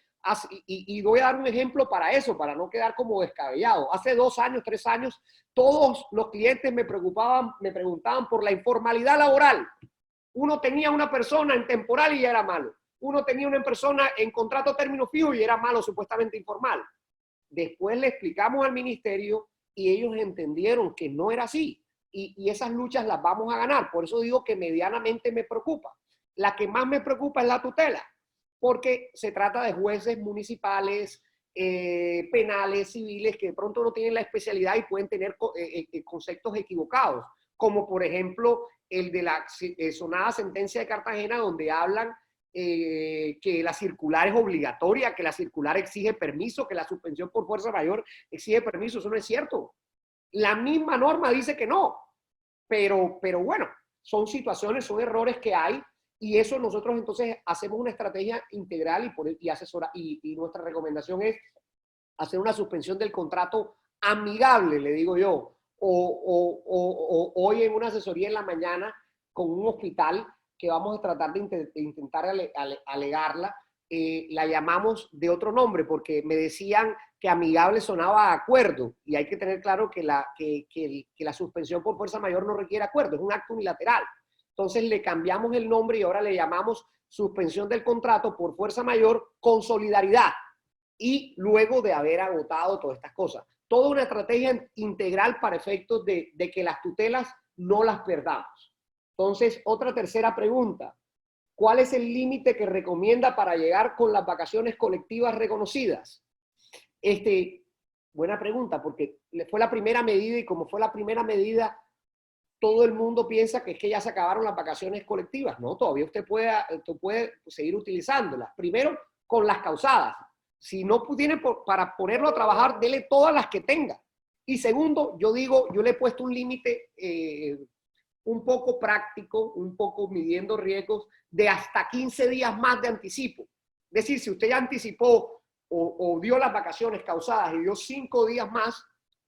Y voy a dar un ejemplo para eso, para no quedar como descabellado. Hace 2 años, 3 años, todos los clientes me preguntaban por la informalidad laboral. Uno tenía una persona en temporal y ya era malo. Uno tenía una persona en contrato término fijo y era malo, supuestamente informal. Después le explicamos al ministerio y ellos entendieron que no era así. Y esas luchas las vamos a ganar. Por eso digo que medianamente me preocupa. La que más me preocupa es la tutela, porque se trata de jueces municipales, penales, civiles, que de pronto no tienen la especialidad y pueden tener conceptos equivocados, como por ejemplo el de la sonada sentencia de Cartagena, donde hablan que la circular es obligatoria, que la circular exige permiso, que la suspensión por fuerza mayor exige permiso. Eso no es cierto. La misma norma dice que no, pero bueno, son situaciones, son errores que hay. Y eso nosotros entonces hacemos una estrategia integral y nuestra recomendación es hacer una suspensión del contrato amigable, le digo yo. Hoy en una asesoría en la mañana con un hospital que vamos a tratar de intentar alegarla, la llamamos de otro nombre porque me decían que amigable sonaba a acuerdo y hay que tener claro que la suspensión por fuerza mayor no requiere acuerdo, es un acto unilateral. Entonces le cambiamos el nombre y ahora le llamamos suspensión del contrato por fuerza mayor con solidaridad y luego de haber agotado todas estas cosas. Toda una estrategia integral para efectos de que las tutelas no las perdamos. Entonces, otra tercera pregunta. ¿Cuál es el límite que recomienda para llegar con las vacaciones colectivas reconocidas? Buena pregunta, porque fue la primera medida y como fue la primera medida, todo el mundo piensa que es que ya se acabaron las vacaciones colectivas. No, todavía usted puede seguir utilizándolas. Primero, con las causadas. Si no tiene para ponerlo a trabajar, dele todas las que tenga. Y segundo, yo le he puesto un límite un poco práctico, un poco midiendo riesgos, de hasta 15 días más de anticipo. Es decir, si usted ya anticipó o dio las vacaciones causadas y dio 5 días más,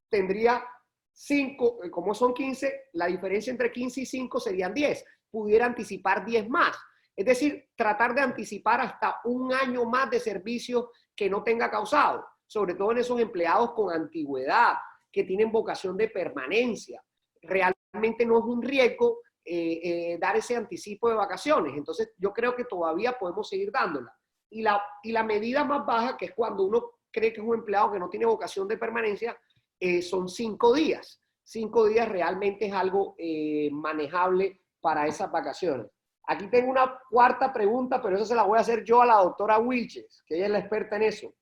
tendría 5, como son 15, la diferencia entre 15 y 5 serían 10. Pudiera anticipar 10 más. Es decir, tratar de anticipar hasta un año más de servicio que no tenga causado, sobre todo en esos empleados con antigüedad, que tienen vocación de permanencia. Realmente no es un riesgo dar ese anticipo de vacaciones. Entonces, yo creo que todavía podemos seguir dándola. Y la medida más baja, que es cuando uno cree que es un empleado que no tiene vocación de permanencia, son 5 días. 5 días realmente es algo manejable para esas vacaciones. Aquí tengo una cuarta pregunta, pero esa se la voy a hacer yo a la doctora Wilches, que ella es la experta en eso.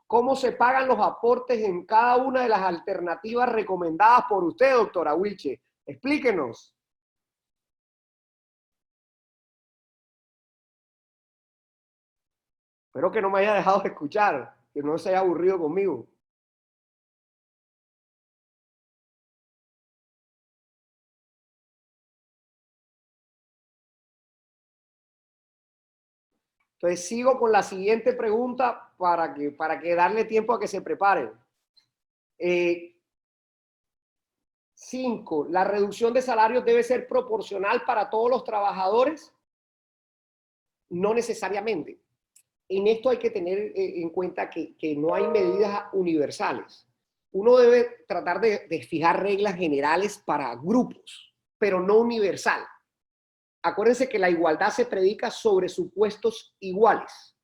¿Cómo se pagan los aportes en cada una de las alternativas recomendadas por usted, doctora Wilches? Explíquenos. Espero que no me haya dejado de escuchar, que no se haya aburrido conmigo. Entonces sigo con la siguiente pregunta para que darle tiempo a que se preparen. 5. ¿La reducción de salarios debe ser proporcional para todos los trabajadores? No necesariamente. En esto hay que tener en cuenta que no hay medidas universales. Uno debe tratar de fijar reglas generales para grupos, pero no universal. Acuérdense que la igualdad se predica sobre supuestos iguales.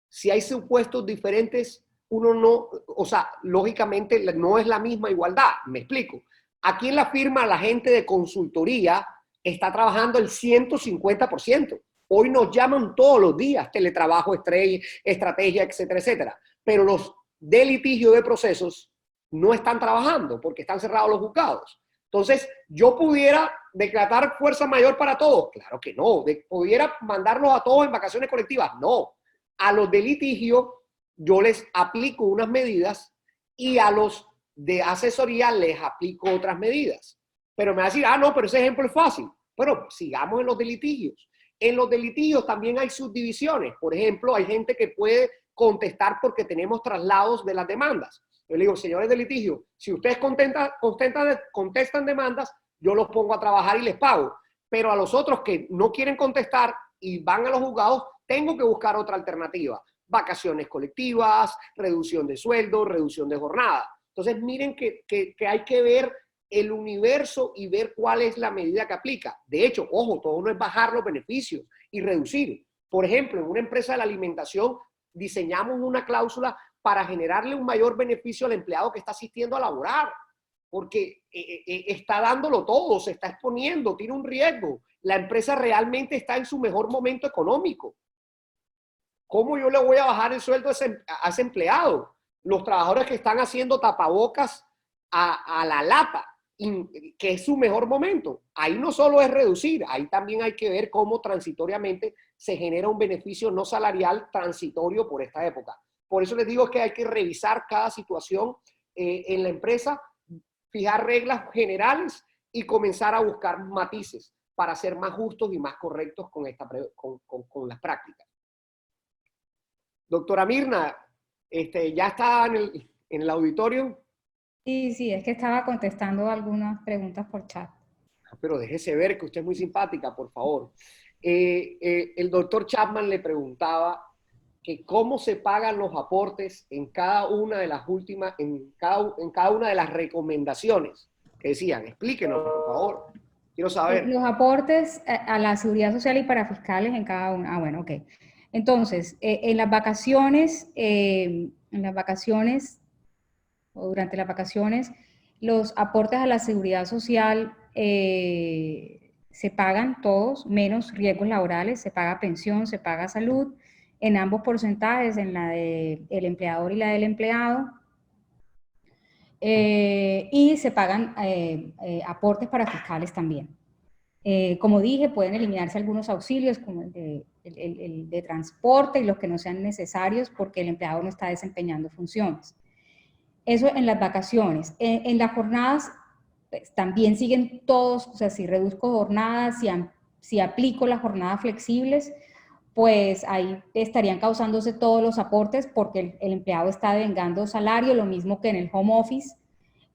Si hay supuestos diferentes, uno no, o sea, lógicamente no es la misma igualdad. Me explico. Aquí en la firma la gente de consultoría está trabajando el 150%. Hoy nos llaman todos los días, teletrabajo, estrategia, etcétera, etcétera. Pero los de litigio de procesos no están trabajando porque están cerrados los juzgados. Entonces, ¿yo pudiera declarar fuerza mayor para todos? Claro que no. ¿Pudiera mandarlos a todos en vacaciones colectivas? No. A los de litigio yo les aplico unas medidas y a los de asesoría les aplico otras medidas. Pero me va a decir, no, pero ese ejemplo es fácil. Bueno, sigamos en los de litigios. En los de litigios también hay subdivisiones. Por ejemplo, hay gente que puede contestar porque tenemos traslados de las demandas. Yo le digo, señores de litigio, si ustedes contestan demandas, yo los pongo a trabajar y les pago. Pero a los otros que no quieren contestar y van a los juzgados, tengo que buscar otra alternativa. Vacaciones colectivas, reducción de sueldo, reducción de jornada. Entonces, miren que hay que ver el universo y ver cuál es la medida que aplica. De hecho, ojo, todo no es bajar los beneficios y reducir. Por ejemplo, en una empresa de la alimentación diseñamos una cláusula para generarle un mayor beneficio al empleado que está asistiendo a laborar, porque está dándolo todo, se está exponiendo, tiene un riesgo. La empresa realmente está en su mejor momento económico. ¿Cómo yo le voy a bajar el sueldo a ese empleado? Los trabajadores que están haciendo tapabocas a la lata, que es su mejor momento. Ahí no solo es reducir, ahí también hay que ver cómo transitoriamente se genera un beneficio no salarial transitorio por esta época. Por eso les digo que hay que revisar cada situación en la empresa, fijar reglas generales y comenzar a buscar matices para ser más justos y más correctos con las prácticas. Doctora Mirna, ¿ya está en el auditorio? Sí, es que estaba contestando algunas preguntas por chat. Pero déjese ver que usted es muy simpática, por favor. El doctor Chapman le preguntaba que cómo se pagan los aportes en cada una de las últimas, en cada una de las recomendaciones que decían. Explíquenos, por favor. Quiero saber. Los aportes a la seguridad social y para fiscales en cada una. Bueno, ok. Entonces, en las vacaciones o durante las vacaciones, los aportes a la seguridad social se pagan todos, menos riesgos laborales, se paga pensión, se paga salud, en ambos porcentajes, en la del empleador y la del empleado. Y se pagan aportes para fiscales también. Como dije, pueden eliminarse algunos auxilios, como el de transporte y los que no sean necesarios porque el empleado no está desempeñando funciones. Eso en las vacaciones. En las jornadas pues, también siguen todos, o sea, si reduzco jornadas, si aplico las jornadas flexibles, pues ahí estarían causándose todos los aportes porque el empleado está devengando salario, lo mismo que en el home office,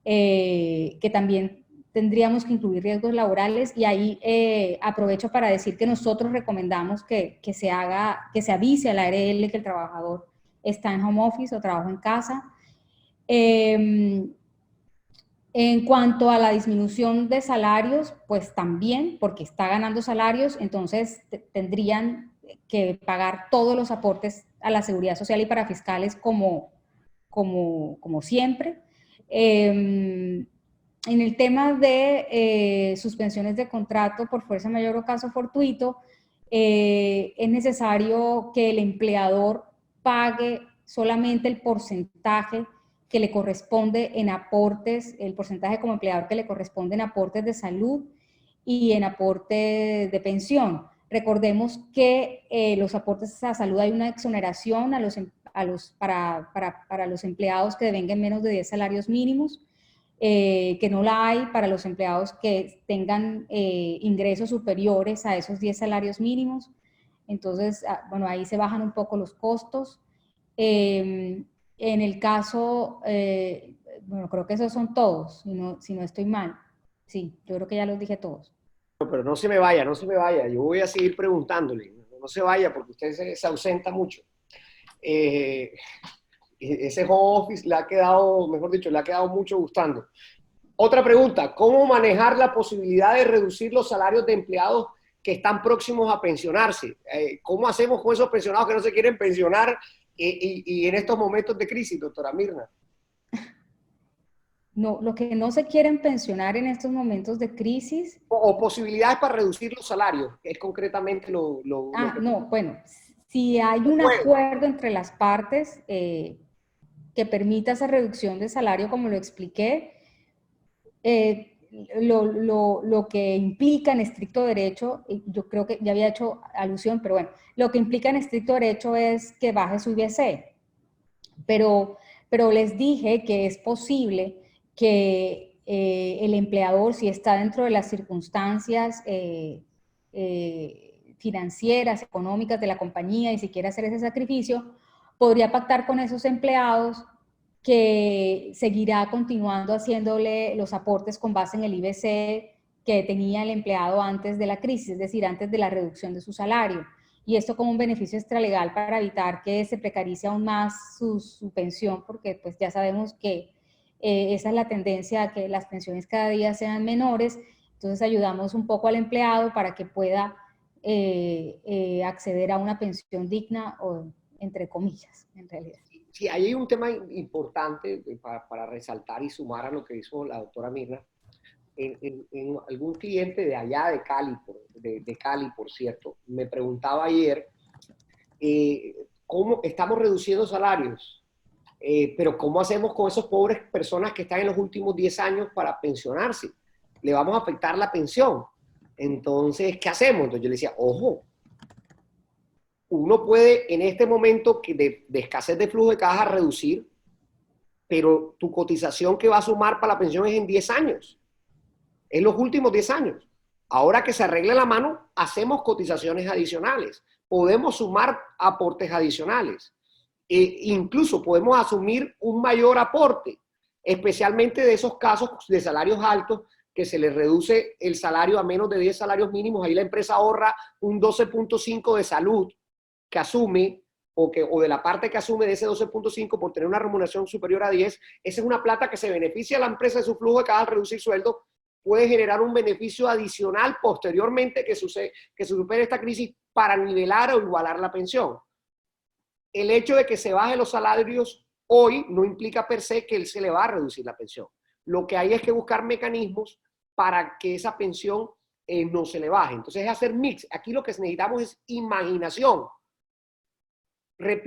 que también tendríamos que incluir riesgos laborales, y ahí aprovecho para decir que nosotros recomendamos que se avise a la ARL que el trabajador está en home office o trabajo en casa. En cuanto a la disminución de salarios, pues también, porque está ganando salarios, entonces tendrían que pagar todos los aportes a la seguridad social y para fiscales como siempre. En el tema de suspensiones de contrato por fuerza mayor o caso fortuito, es necesario que el empleador pague solamente el porcentaje que le corresponde en aportes, el porcentaje como empleador que le corresponde en aportes de salud y en aportes de pensión. Recordemos que los aportes a salud hay una exoneración para los empleados que devenguen menos de 10 salarios mínimos, que no la hay para los empleados que tengan ingresos superiores a esos 10 salarios mínimos. Entonces, bueno, ahí se bajan un poco los costos. En el caso, bueno, creo que esos son todos, si no estoy mal. Sí, yo creo que ya los dije todos. Pero no se me vaya, no se me vaya. Yo voy a seguir preguntándole. No se vaya porque usted se ausenta mucho. Ese home office le ha quedado, mejor dicho, le ha quedado mucho gustando. Otra pregunta, ¿cómo manejar la posibilidad de reducir los salarios de empleados que están próximos a pensionarse? ¿Cómo hacemos con esos pensionados que no se quieren pensionar y en estos momentos de crisis, doctora Mirna? No, los que no se quieren pensionar en estos momentos de crisis. O posibilidades para reducir los salarios, que es concretamente lo que... No, bueno, si hay un acuerdo entre las partes que permita esa reducción de salario, como lo expliqué, lo que implica en estricto derecho, yo creo que ya había hecho alusión, pero bueno, lo que implica en estricto derecho es que baje su IBC. Pero les dije que es posible que el empleador, si está dentro de las circunstancias financieras, económicas de la compañía y si quiere hacer ese sacrificio, podría pactar con esos empleados que seguirá continuando haciéndole los aportes con base en el IBC que tenía el empleado antes de la crisis, es decir, antes de la reducción de su salario. Y esto como un beneficio extralegal para evitar que se precarice aún más su pensión, porque pues ya sabemos que esa es la tendencia a que las pensiones cada día sean menores. Entonces ayudamos un poco al empleado para que pueda acceder a una pensión digna, o entre comillas, en realidad. Sí, ahí hay un tema importante para resaltar y sumar a lo que dijo la doctora Mirna. En algún cliente de allá de Cali, por cierto, me preguntaba ayer cómo estamos reduciendo salarios, pero ¿cómo hacemos con esas pobres personas que están en los últimos 10 años para pensionarse? Le vamos a afectar la pensión. Entonces, ¿qué hacemos? Entonces yo le decía, ojo, uno puede en este momento de escasez de flujo de caja reducir, pero tu cotización que va a sumar para la pensión es en 10 años. En los últimos 10 años. Ahora que se arregle la mano, hacemos cotizaciones adicionales. Podemos sumar aportes adicionales. Incluso podemos asumir un mayor aporte, especialmente de esos casos de salarios altos que se les reduce el salario a menos de 10 salarios mínimos. Ahí la empresa ahorra un 12.5 de salud que asume, o de la parte que asume de ese 12.5 por tener una remuneración superior a 10. Esa es una plata que se beneficia a la empresa de su flujo de caja al reducir sueldo. Puede generar un beneficio adicional posteriormente que supere esta crisis para nivelar o igualar la pensión. El hecho de que se bajen los salarios hoy no implica per se que él se le va a reducir la pensión. Lo que hay es que buscar mecanismos para que esa pensión no se le baje. Entonces es hacer mix. Aquí lo que necesitamos es imaginación.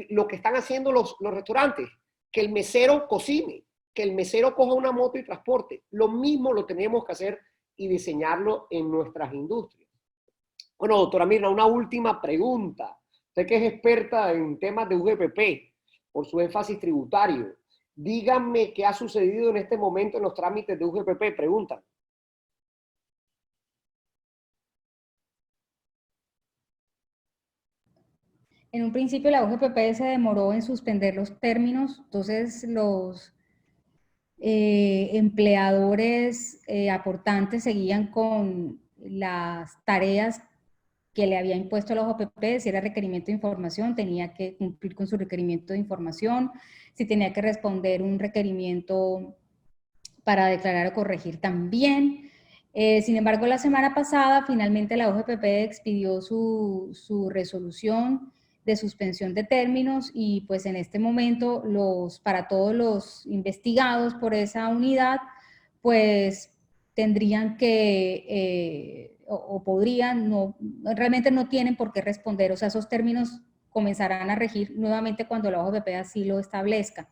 Lo que están haciendo los restaurantes, que el mesero cocine, que el mesero coja una moto y transporte. Lo mismo lo tenemos que hacer y diseñarlo en nuestras industrias. Bueno, doctora Mirna, una última pregunta. Usted que es experta en temas de UGPP, por su énfasis tributario, díganme qué ha sucedido en este momento en los trámites de UGPP, preguntan. En un principio la UGPP se demoró en suspender los términos, entonces los empleadores aportantes seguían con las tareas que le había impuesto la UGPP. Si era requerimiento de información, tenía que cumplir con su requerimiento de información. Si tenía que responder un requerimiento para declarar o corregir, también. Sin embargo, la semana pasada, finalmente la UGPP expidió su resolución de suspensión de términos y pues en este momento para todos los investigados por esa unidad, pues tendrían que, o podrían, realmente no tienen por qué responder, o sea, esos términos comenzarán a regir nuevamente cuando la OJPP así lo establezca.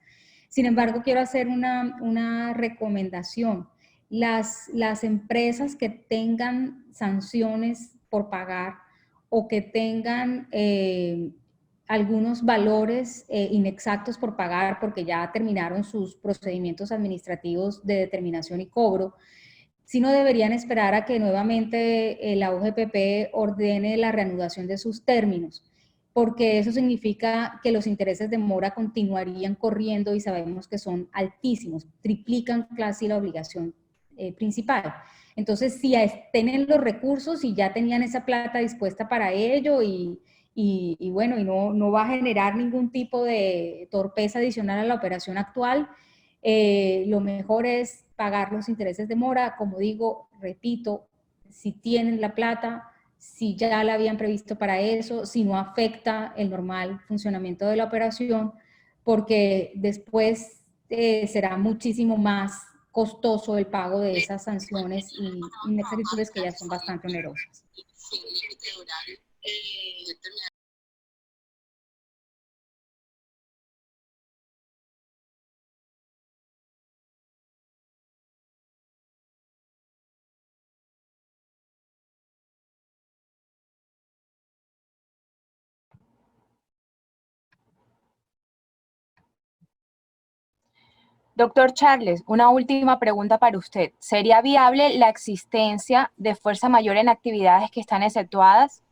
Sin embargo, quiero hacer una recomendación. Las empresas que tengan sanciones por pagar o que tengan algunos valores inexactos por pagar porque ya terminaron sus procedimientos administrativos de determinación y cobro, sí no deberían esperar a que nuevamente la UGPP ordene la reanudación de sus términos, porque eso significa que los intereses de mora continuarían corriendo y sabemos que son altísimos, triplican casi la obligación principal. Entonces, si tienen los recursos y ya tenían esa plata dispuesta para ello y bueno, y no va a generar ningún tipo de torpeza adicional a la operación actual, lo mejor es pagar los intereses de mora. Como digo, repito, si tienen la plata, si ya la habían previsto para eso, si no afecta el normal funcionamiento de la operación, porque después será muchísimo más costoso el pago de esas sanciones y inexactitudes que ya son bastante onerosas. Doctor Charles, una última pregunta para usted. ¿Sería viable la existencia de fuerza mayor en actividades que están exceptuadas?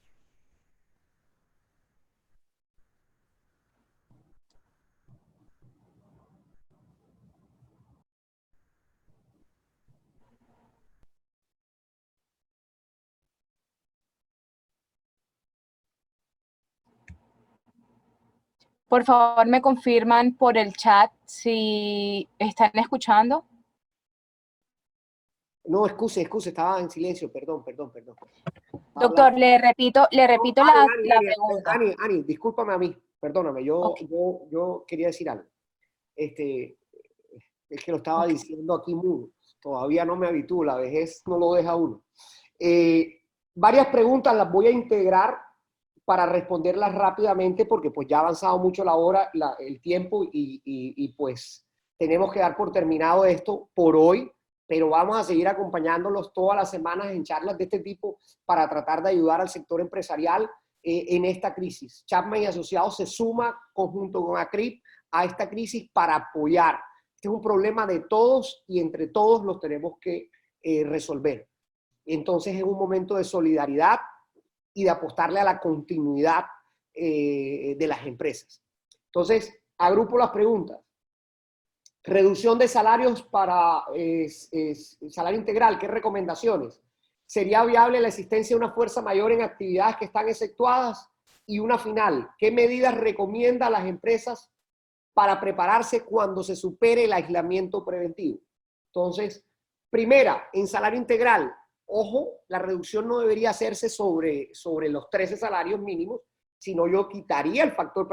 Por favor, me confirman por el chat si están escuchando. No, excuse, estaba en silencio, perdón. Doctor, le repito la pregunta. Ani, discúlpame a mí, perdóname, Okay. yo quería decir algo. Es que lo estaba diciendo aquí mudo, todavía no me habitúo, la vejez no lo deja uno. Varias preguntas las voy a integrar para responderlas rápidamente porque pues ya ha avanzado mucho la hora, el tiempo y pues tenemos que dar por terminado esto por hoy, pero vamos a seguir acompañándolos todas las semanas en charlas de este tipo para tratar de ayudar al sector empresarial en esta crisis. Chapman y Asociados se suma conjunto con ACRIP a esta crisis para apoyar. Este es un problema de todos y entre todos los tenemos que resolver. Entonces es un momento de solidaridad y de apostarle a la continuidad de las empresas. Entonces, agrupo las preguntas. Reducción de salarios para salario integral, ¿qué recomendaciones? ¿Sería viable la existencia de una fuerza mayor en actividades que están exceptuadas? Y una final, ¿qué medidas recomienda a las empresas para prepararse cuando se supere el aislamiento preventivo? Entonces, primera, en salario integral, ojo, la reducción no debería hacerse sobre los 13 salarios mínimos, sino yo quitaría el factor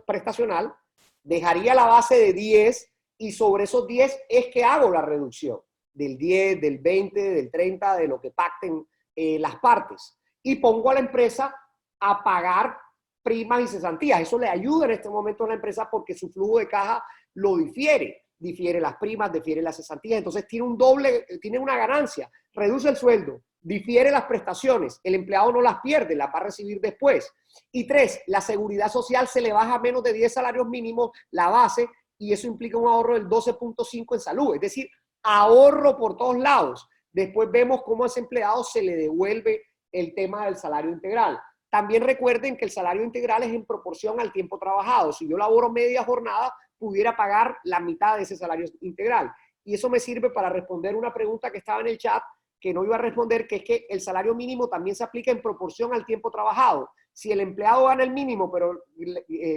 prestacional, dejaría la base de 10 y sobre esos 10 es que hago la reducción. del 10, del 20, del 30, de lo que pacten las partes. Y pongo a la empresa a pagar primas y cesantías. Eso le ayuda en este momento a la empresa porque su flujo de caja lo difiere. Difiere las primas, difiere las cesantías. Entonces tiene una ganancia. Reduce el sueldo, difiere las prestaciones. El empleado no las pierde, las va a recibir después. Y 3, la seguridad social se le baja a menos de 10 salarios mínimos, la base, y eso implica un ahorro del 12.5 en salud. Es decir, ahorro por todos lados. Después vemos cómo a ese empleado se le devuelve el tema del salario integral. También recuerden que el salario integral es en proporción al tiempo trabajado. Si yo laboro media jornada, pudiera pagar la mitad de ese salario integral. Y eso me sirve para responder una pregunta que estaba en el chat, que no iba a responder, que es que el salario mínimo también se aplica en proporción al tiempo trabajado. Si el empleado gana el mínimo, pero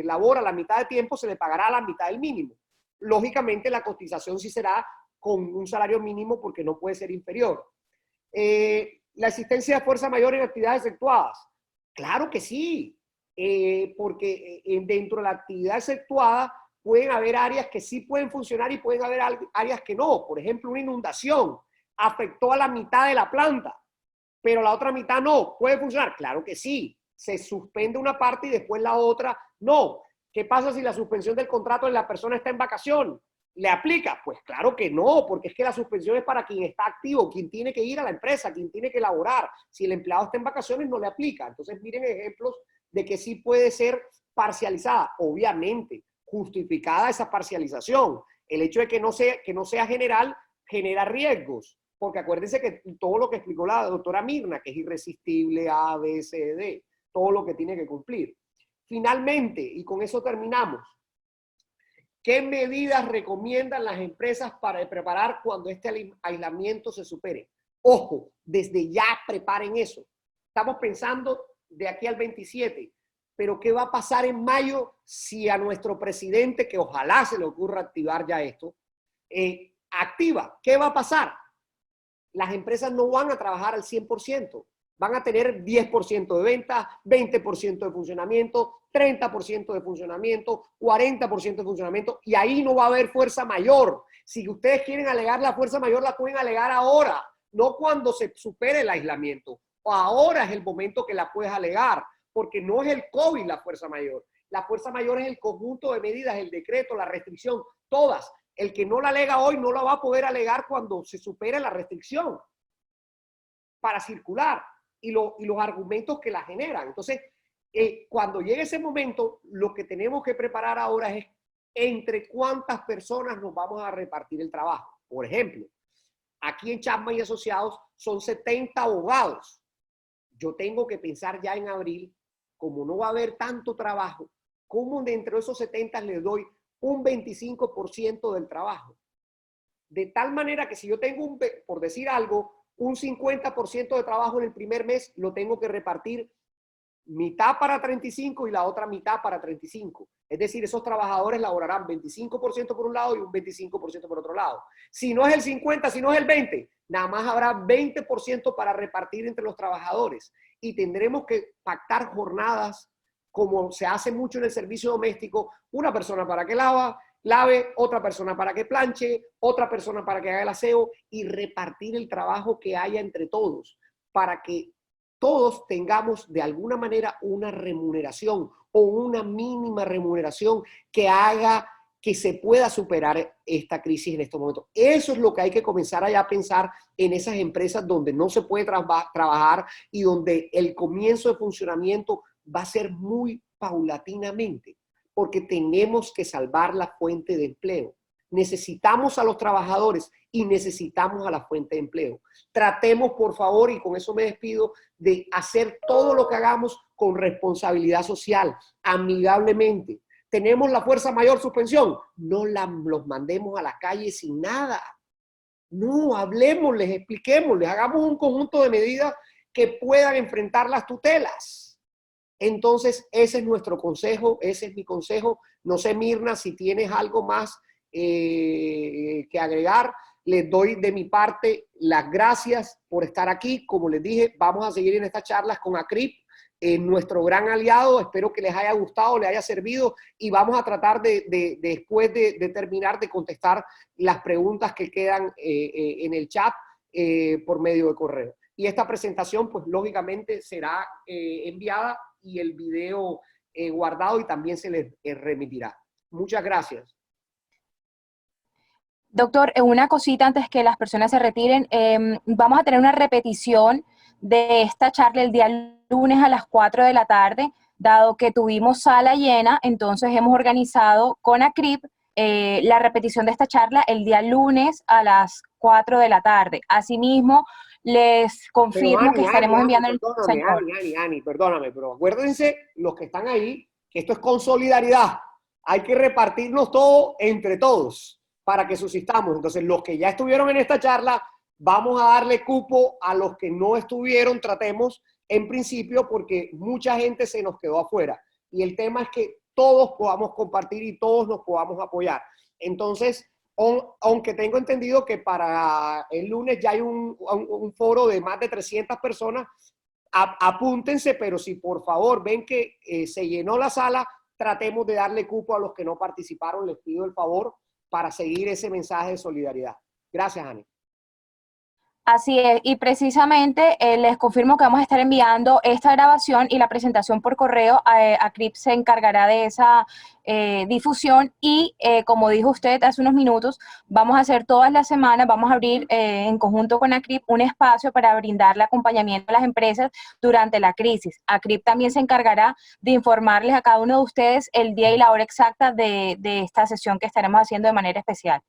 labora la mitad de tiempo, se le pagará la mitad del mínimo. Lógicamente, la cotización sí será con un salario mínimo porque no puede ser inferior. La existencia de fuerza mayor en actividades efectuadas. Claro que sí, porque dentro de la actividad efectuada pueden haber áreas que sí pueden funcionar y pueden haber áreas que no. Por ejemplo, una inundación afectó a la mitad de la planta, pero la otra mitad no. ¿Puede funcionar? Claro que sí. Se suspende una parte y después la otra no. ¿Qué pasa si la suspensión del contrato de la persona está en vacación? ¿Le aplica? Pues claro que no, porque es que la suspensión es para quien está activo, quien tiene que ir a la empresa, quien tiene que laborar. Si el empleado está en vacaciones, no le aplica. Entonces, miren ejemplos de que sí puede ser parcializada. Obviamente, justificada esa parcialización. El hecho de que no sea general genera riesgos, porque acuérdense que todo lo que explicó la doctora Mirna, que es irresistible, A, B, C, D, todo lo que tiene que cumplir. Finalmente, y con eso terminamos, ¿qué medidas recomiendan las empresas para preparar cuando este aislamiento se supere? Ojo, desde ya preparen eso. Estamos pensando de aquí al 27, pero ¿qué va a pasar en mayo si a nuestro presidente, que ojalá se le ocurra activar ya esto, activa? ¿Qué va a pasar? Las empresas no van a trabajar al 100%. Van a tener 10% de ventas, 20% de funcionamiento, 30% de funcionamiento, 40% de funcionamiento, y ahí no va a haber fuerza mayor. Si ustedes quieren alegar la fuerza mayor, la pueden alegar ahora, no cuando se supere el aislamiento. Ahora es el momento que la puedes alegar, porque no es el COVID la fuerza mayor. La fuerza mayor es el conjunto de medidas, el decreto, la restricción, todas. El que no la alega hoy no la va a poder alegar cuando se supere la restricción para circular. Y los argumentos que la generan. Entonces, cuando llegue ese momento, lo que tenemos que preparar ahora es entre cuántas personas nos vamos a repartir el trabajo. Por ejemplo, aquí en Chapman y Asociados son 70 abogados. Yo tengo que pensar ya en abril, como no va a haber tanto trabajo, cómo dentro de esos 70 les doy un 25% del trabajo. De tal manera que si yo tengo, por decir algo, un 50% de trabajo en el primer mes, lo tengo que repartir mitad para 35 y la otra mitad para 35. Es decir, esos trabajadores laborarán 25% por un lado y un 25% por otro lado. Si no es el 50, si no es el 20, nada más habrá 20% para repartir entre los trabajadores. Y tendremos que pactar jornadas, como se hace mucho en el servicio doméstico, una persona para que lave, otra persona para que planche, otra persona para que haga el aseo, y repartir el trabajo que haya entre todos, para que todos tengamos de alguna manera una remuneración o una mínima remuneración que haga que se pueda superar esta crisis en estos momentos. Eso es lo que hay que comenzar a pensar en esas empresas donde no se puede trabajar y donde el comienzo de funcionamiento va a ser muy paulatinamente, porque tenemos que salvar la fuente de empleo. Necesitamos a los trabajadores y necesitamos a la fuente de empleo. Tratemos, por favor, y con eso me despido, de hacer todo lo que hagamos con responsabilidad social, amigablemente. ¿Tenemos la fuerza mayor suspensión? No los mandemos a la calle sin nada. No, hablemosles, expliquémosles, hagamos un conjunto de medidas que puedan enfrentar las tutelas. Entonces, ese es nuestro consejo, ese es mi consejo. No sé, Mirna, si tienes algo más que agregar. Les doy de mi parte las gracias por estar aquí. Como les dije, vamos a seguir en estas charlas con ACRIP nuestro gran aliado. Espero que les haya gustado, les haya servido, y vamos a tratar después de terminar de contestar las preguntas que quedan en el chat por medio de correo. Y esta presentación, pues lógicamente será enviada y el video guardado, y también se les remitirá. Muchas gracias. Doctor, una cosita antes que las personas se retiren. Vamos a tener una repetición de esta charla el día lunes a las 4 de la tarde, dado que tuvimos sala llena. Entonces hemos organizado con ACRIP la repetición de esta charla el día lunes a las 4 de la tarde. Asimismo, les confirmo que estaremos enviando el... Ani, perdóname, pero acuérdense, los que están ahí, que esto es con solidaridad. Hay que repartirnos todo entre todos para que subsistamos. Entonces, los que ya estuvieron en esta charla, vamos a darle cupo a los que no estuvieron, tratemos en principio, porque mucha gente se nos quedó afuera. Y el tema es que todos podamos compartir y todos nos podamos apoyar. Entonces, aunque tengo entendido que para el lunes ya hay un foro de más de 300 personas, apúntense, pero si por favor ven que se llenó la sala, tratemos de darle cupo a los que no participaron. Les pido el favor para seguir ese mensaje de solidaridad. Gracias, Ani. Así es, y precisamente les confirmo que vamos a estar enviando esta grabación y la presentación por correo. ACRIP se encargará de esa difusión y, como dijo usted hace unos minutos, vamos a hacer todas las semanas, vamos a abrir en conjunto con ACRIP un espacio para brindarle acompañamiento a las empresas durante la crisis. ACRIP también se encargará de informarles a cada uno de ustedes el día y la hora exacta de esta sesión que estaremos haciendo de manera especial.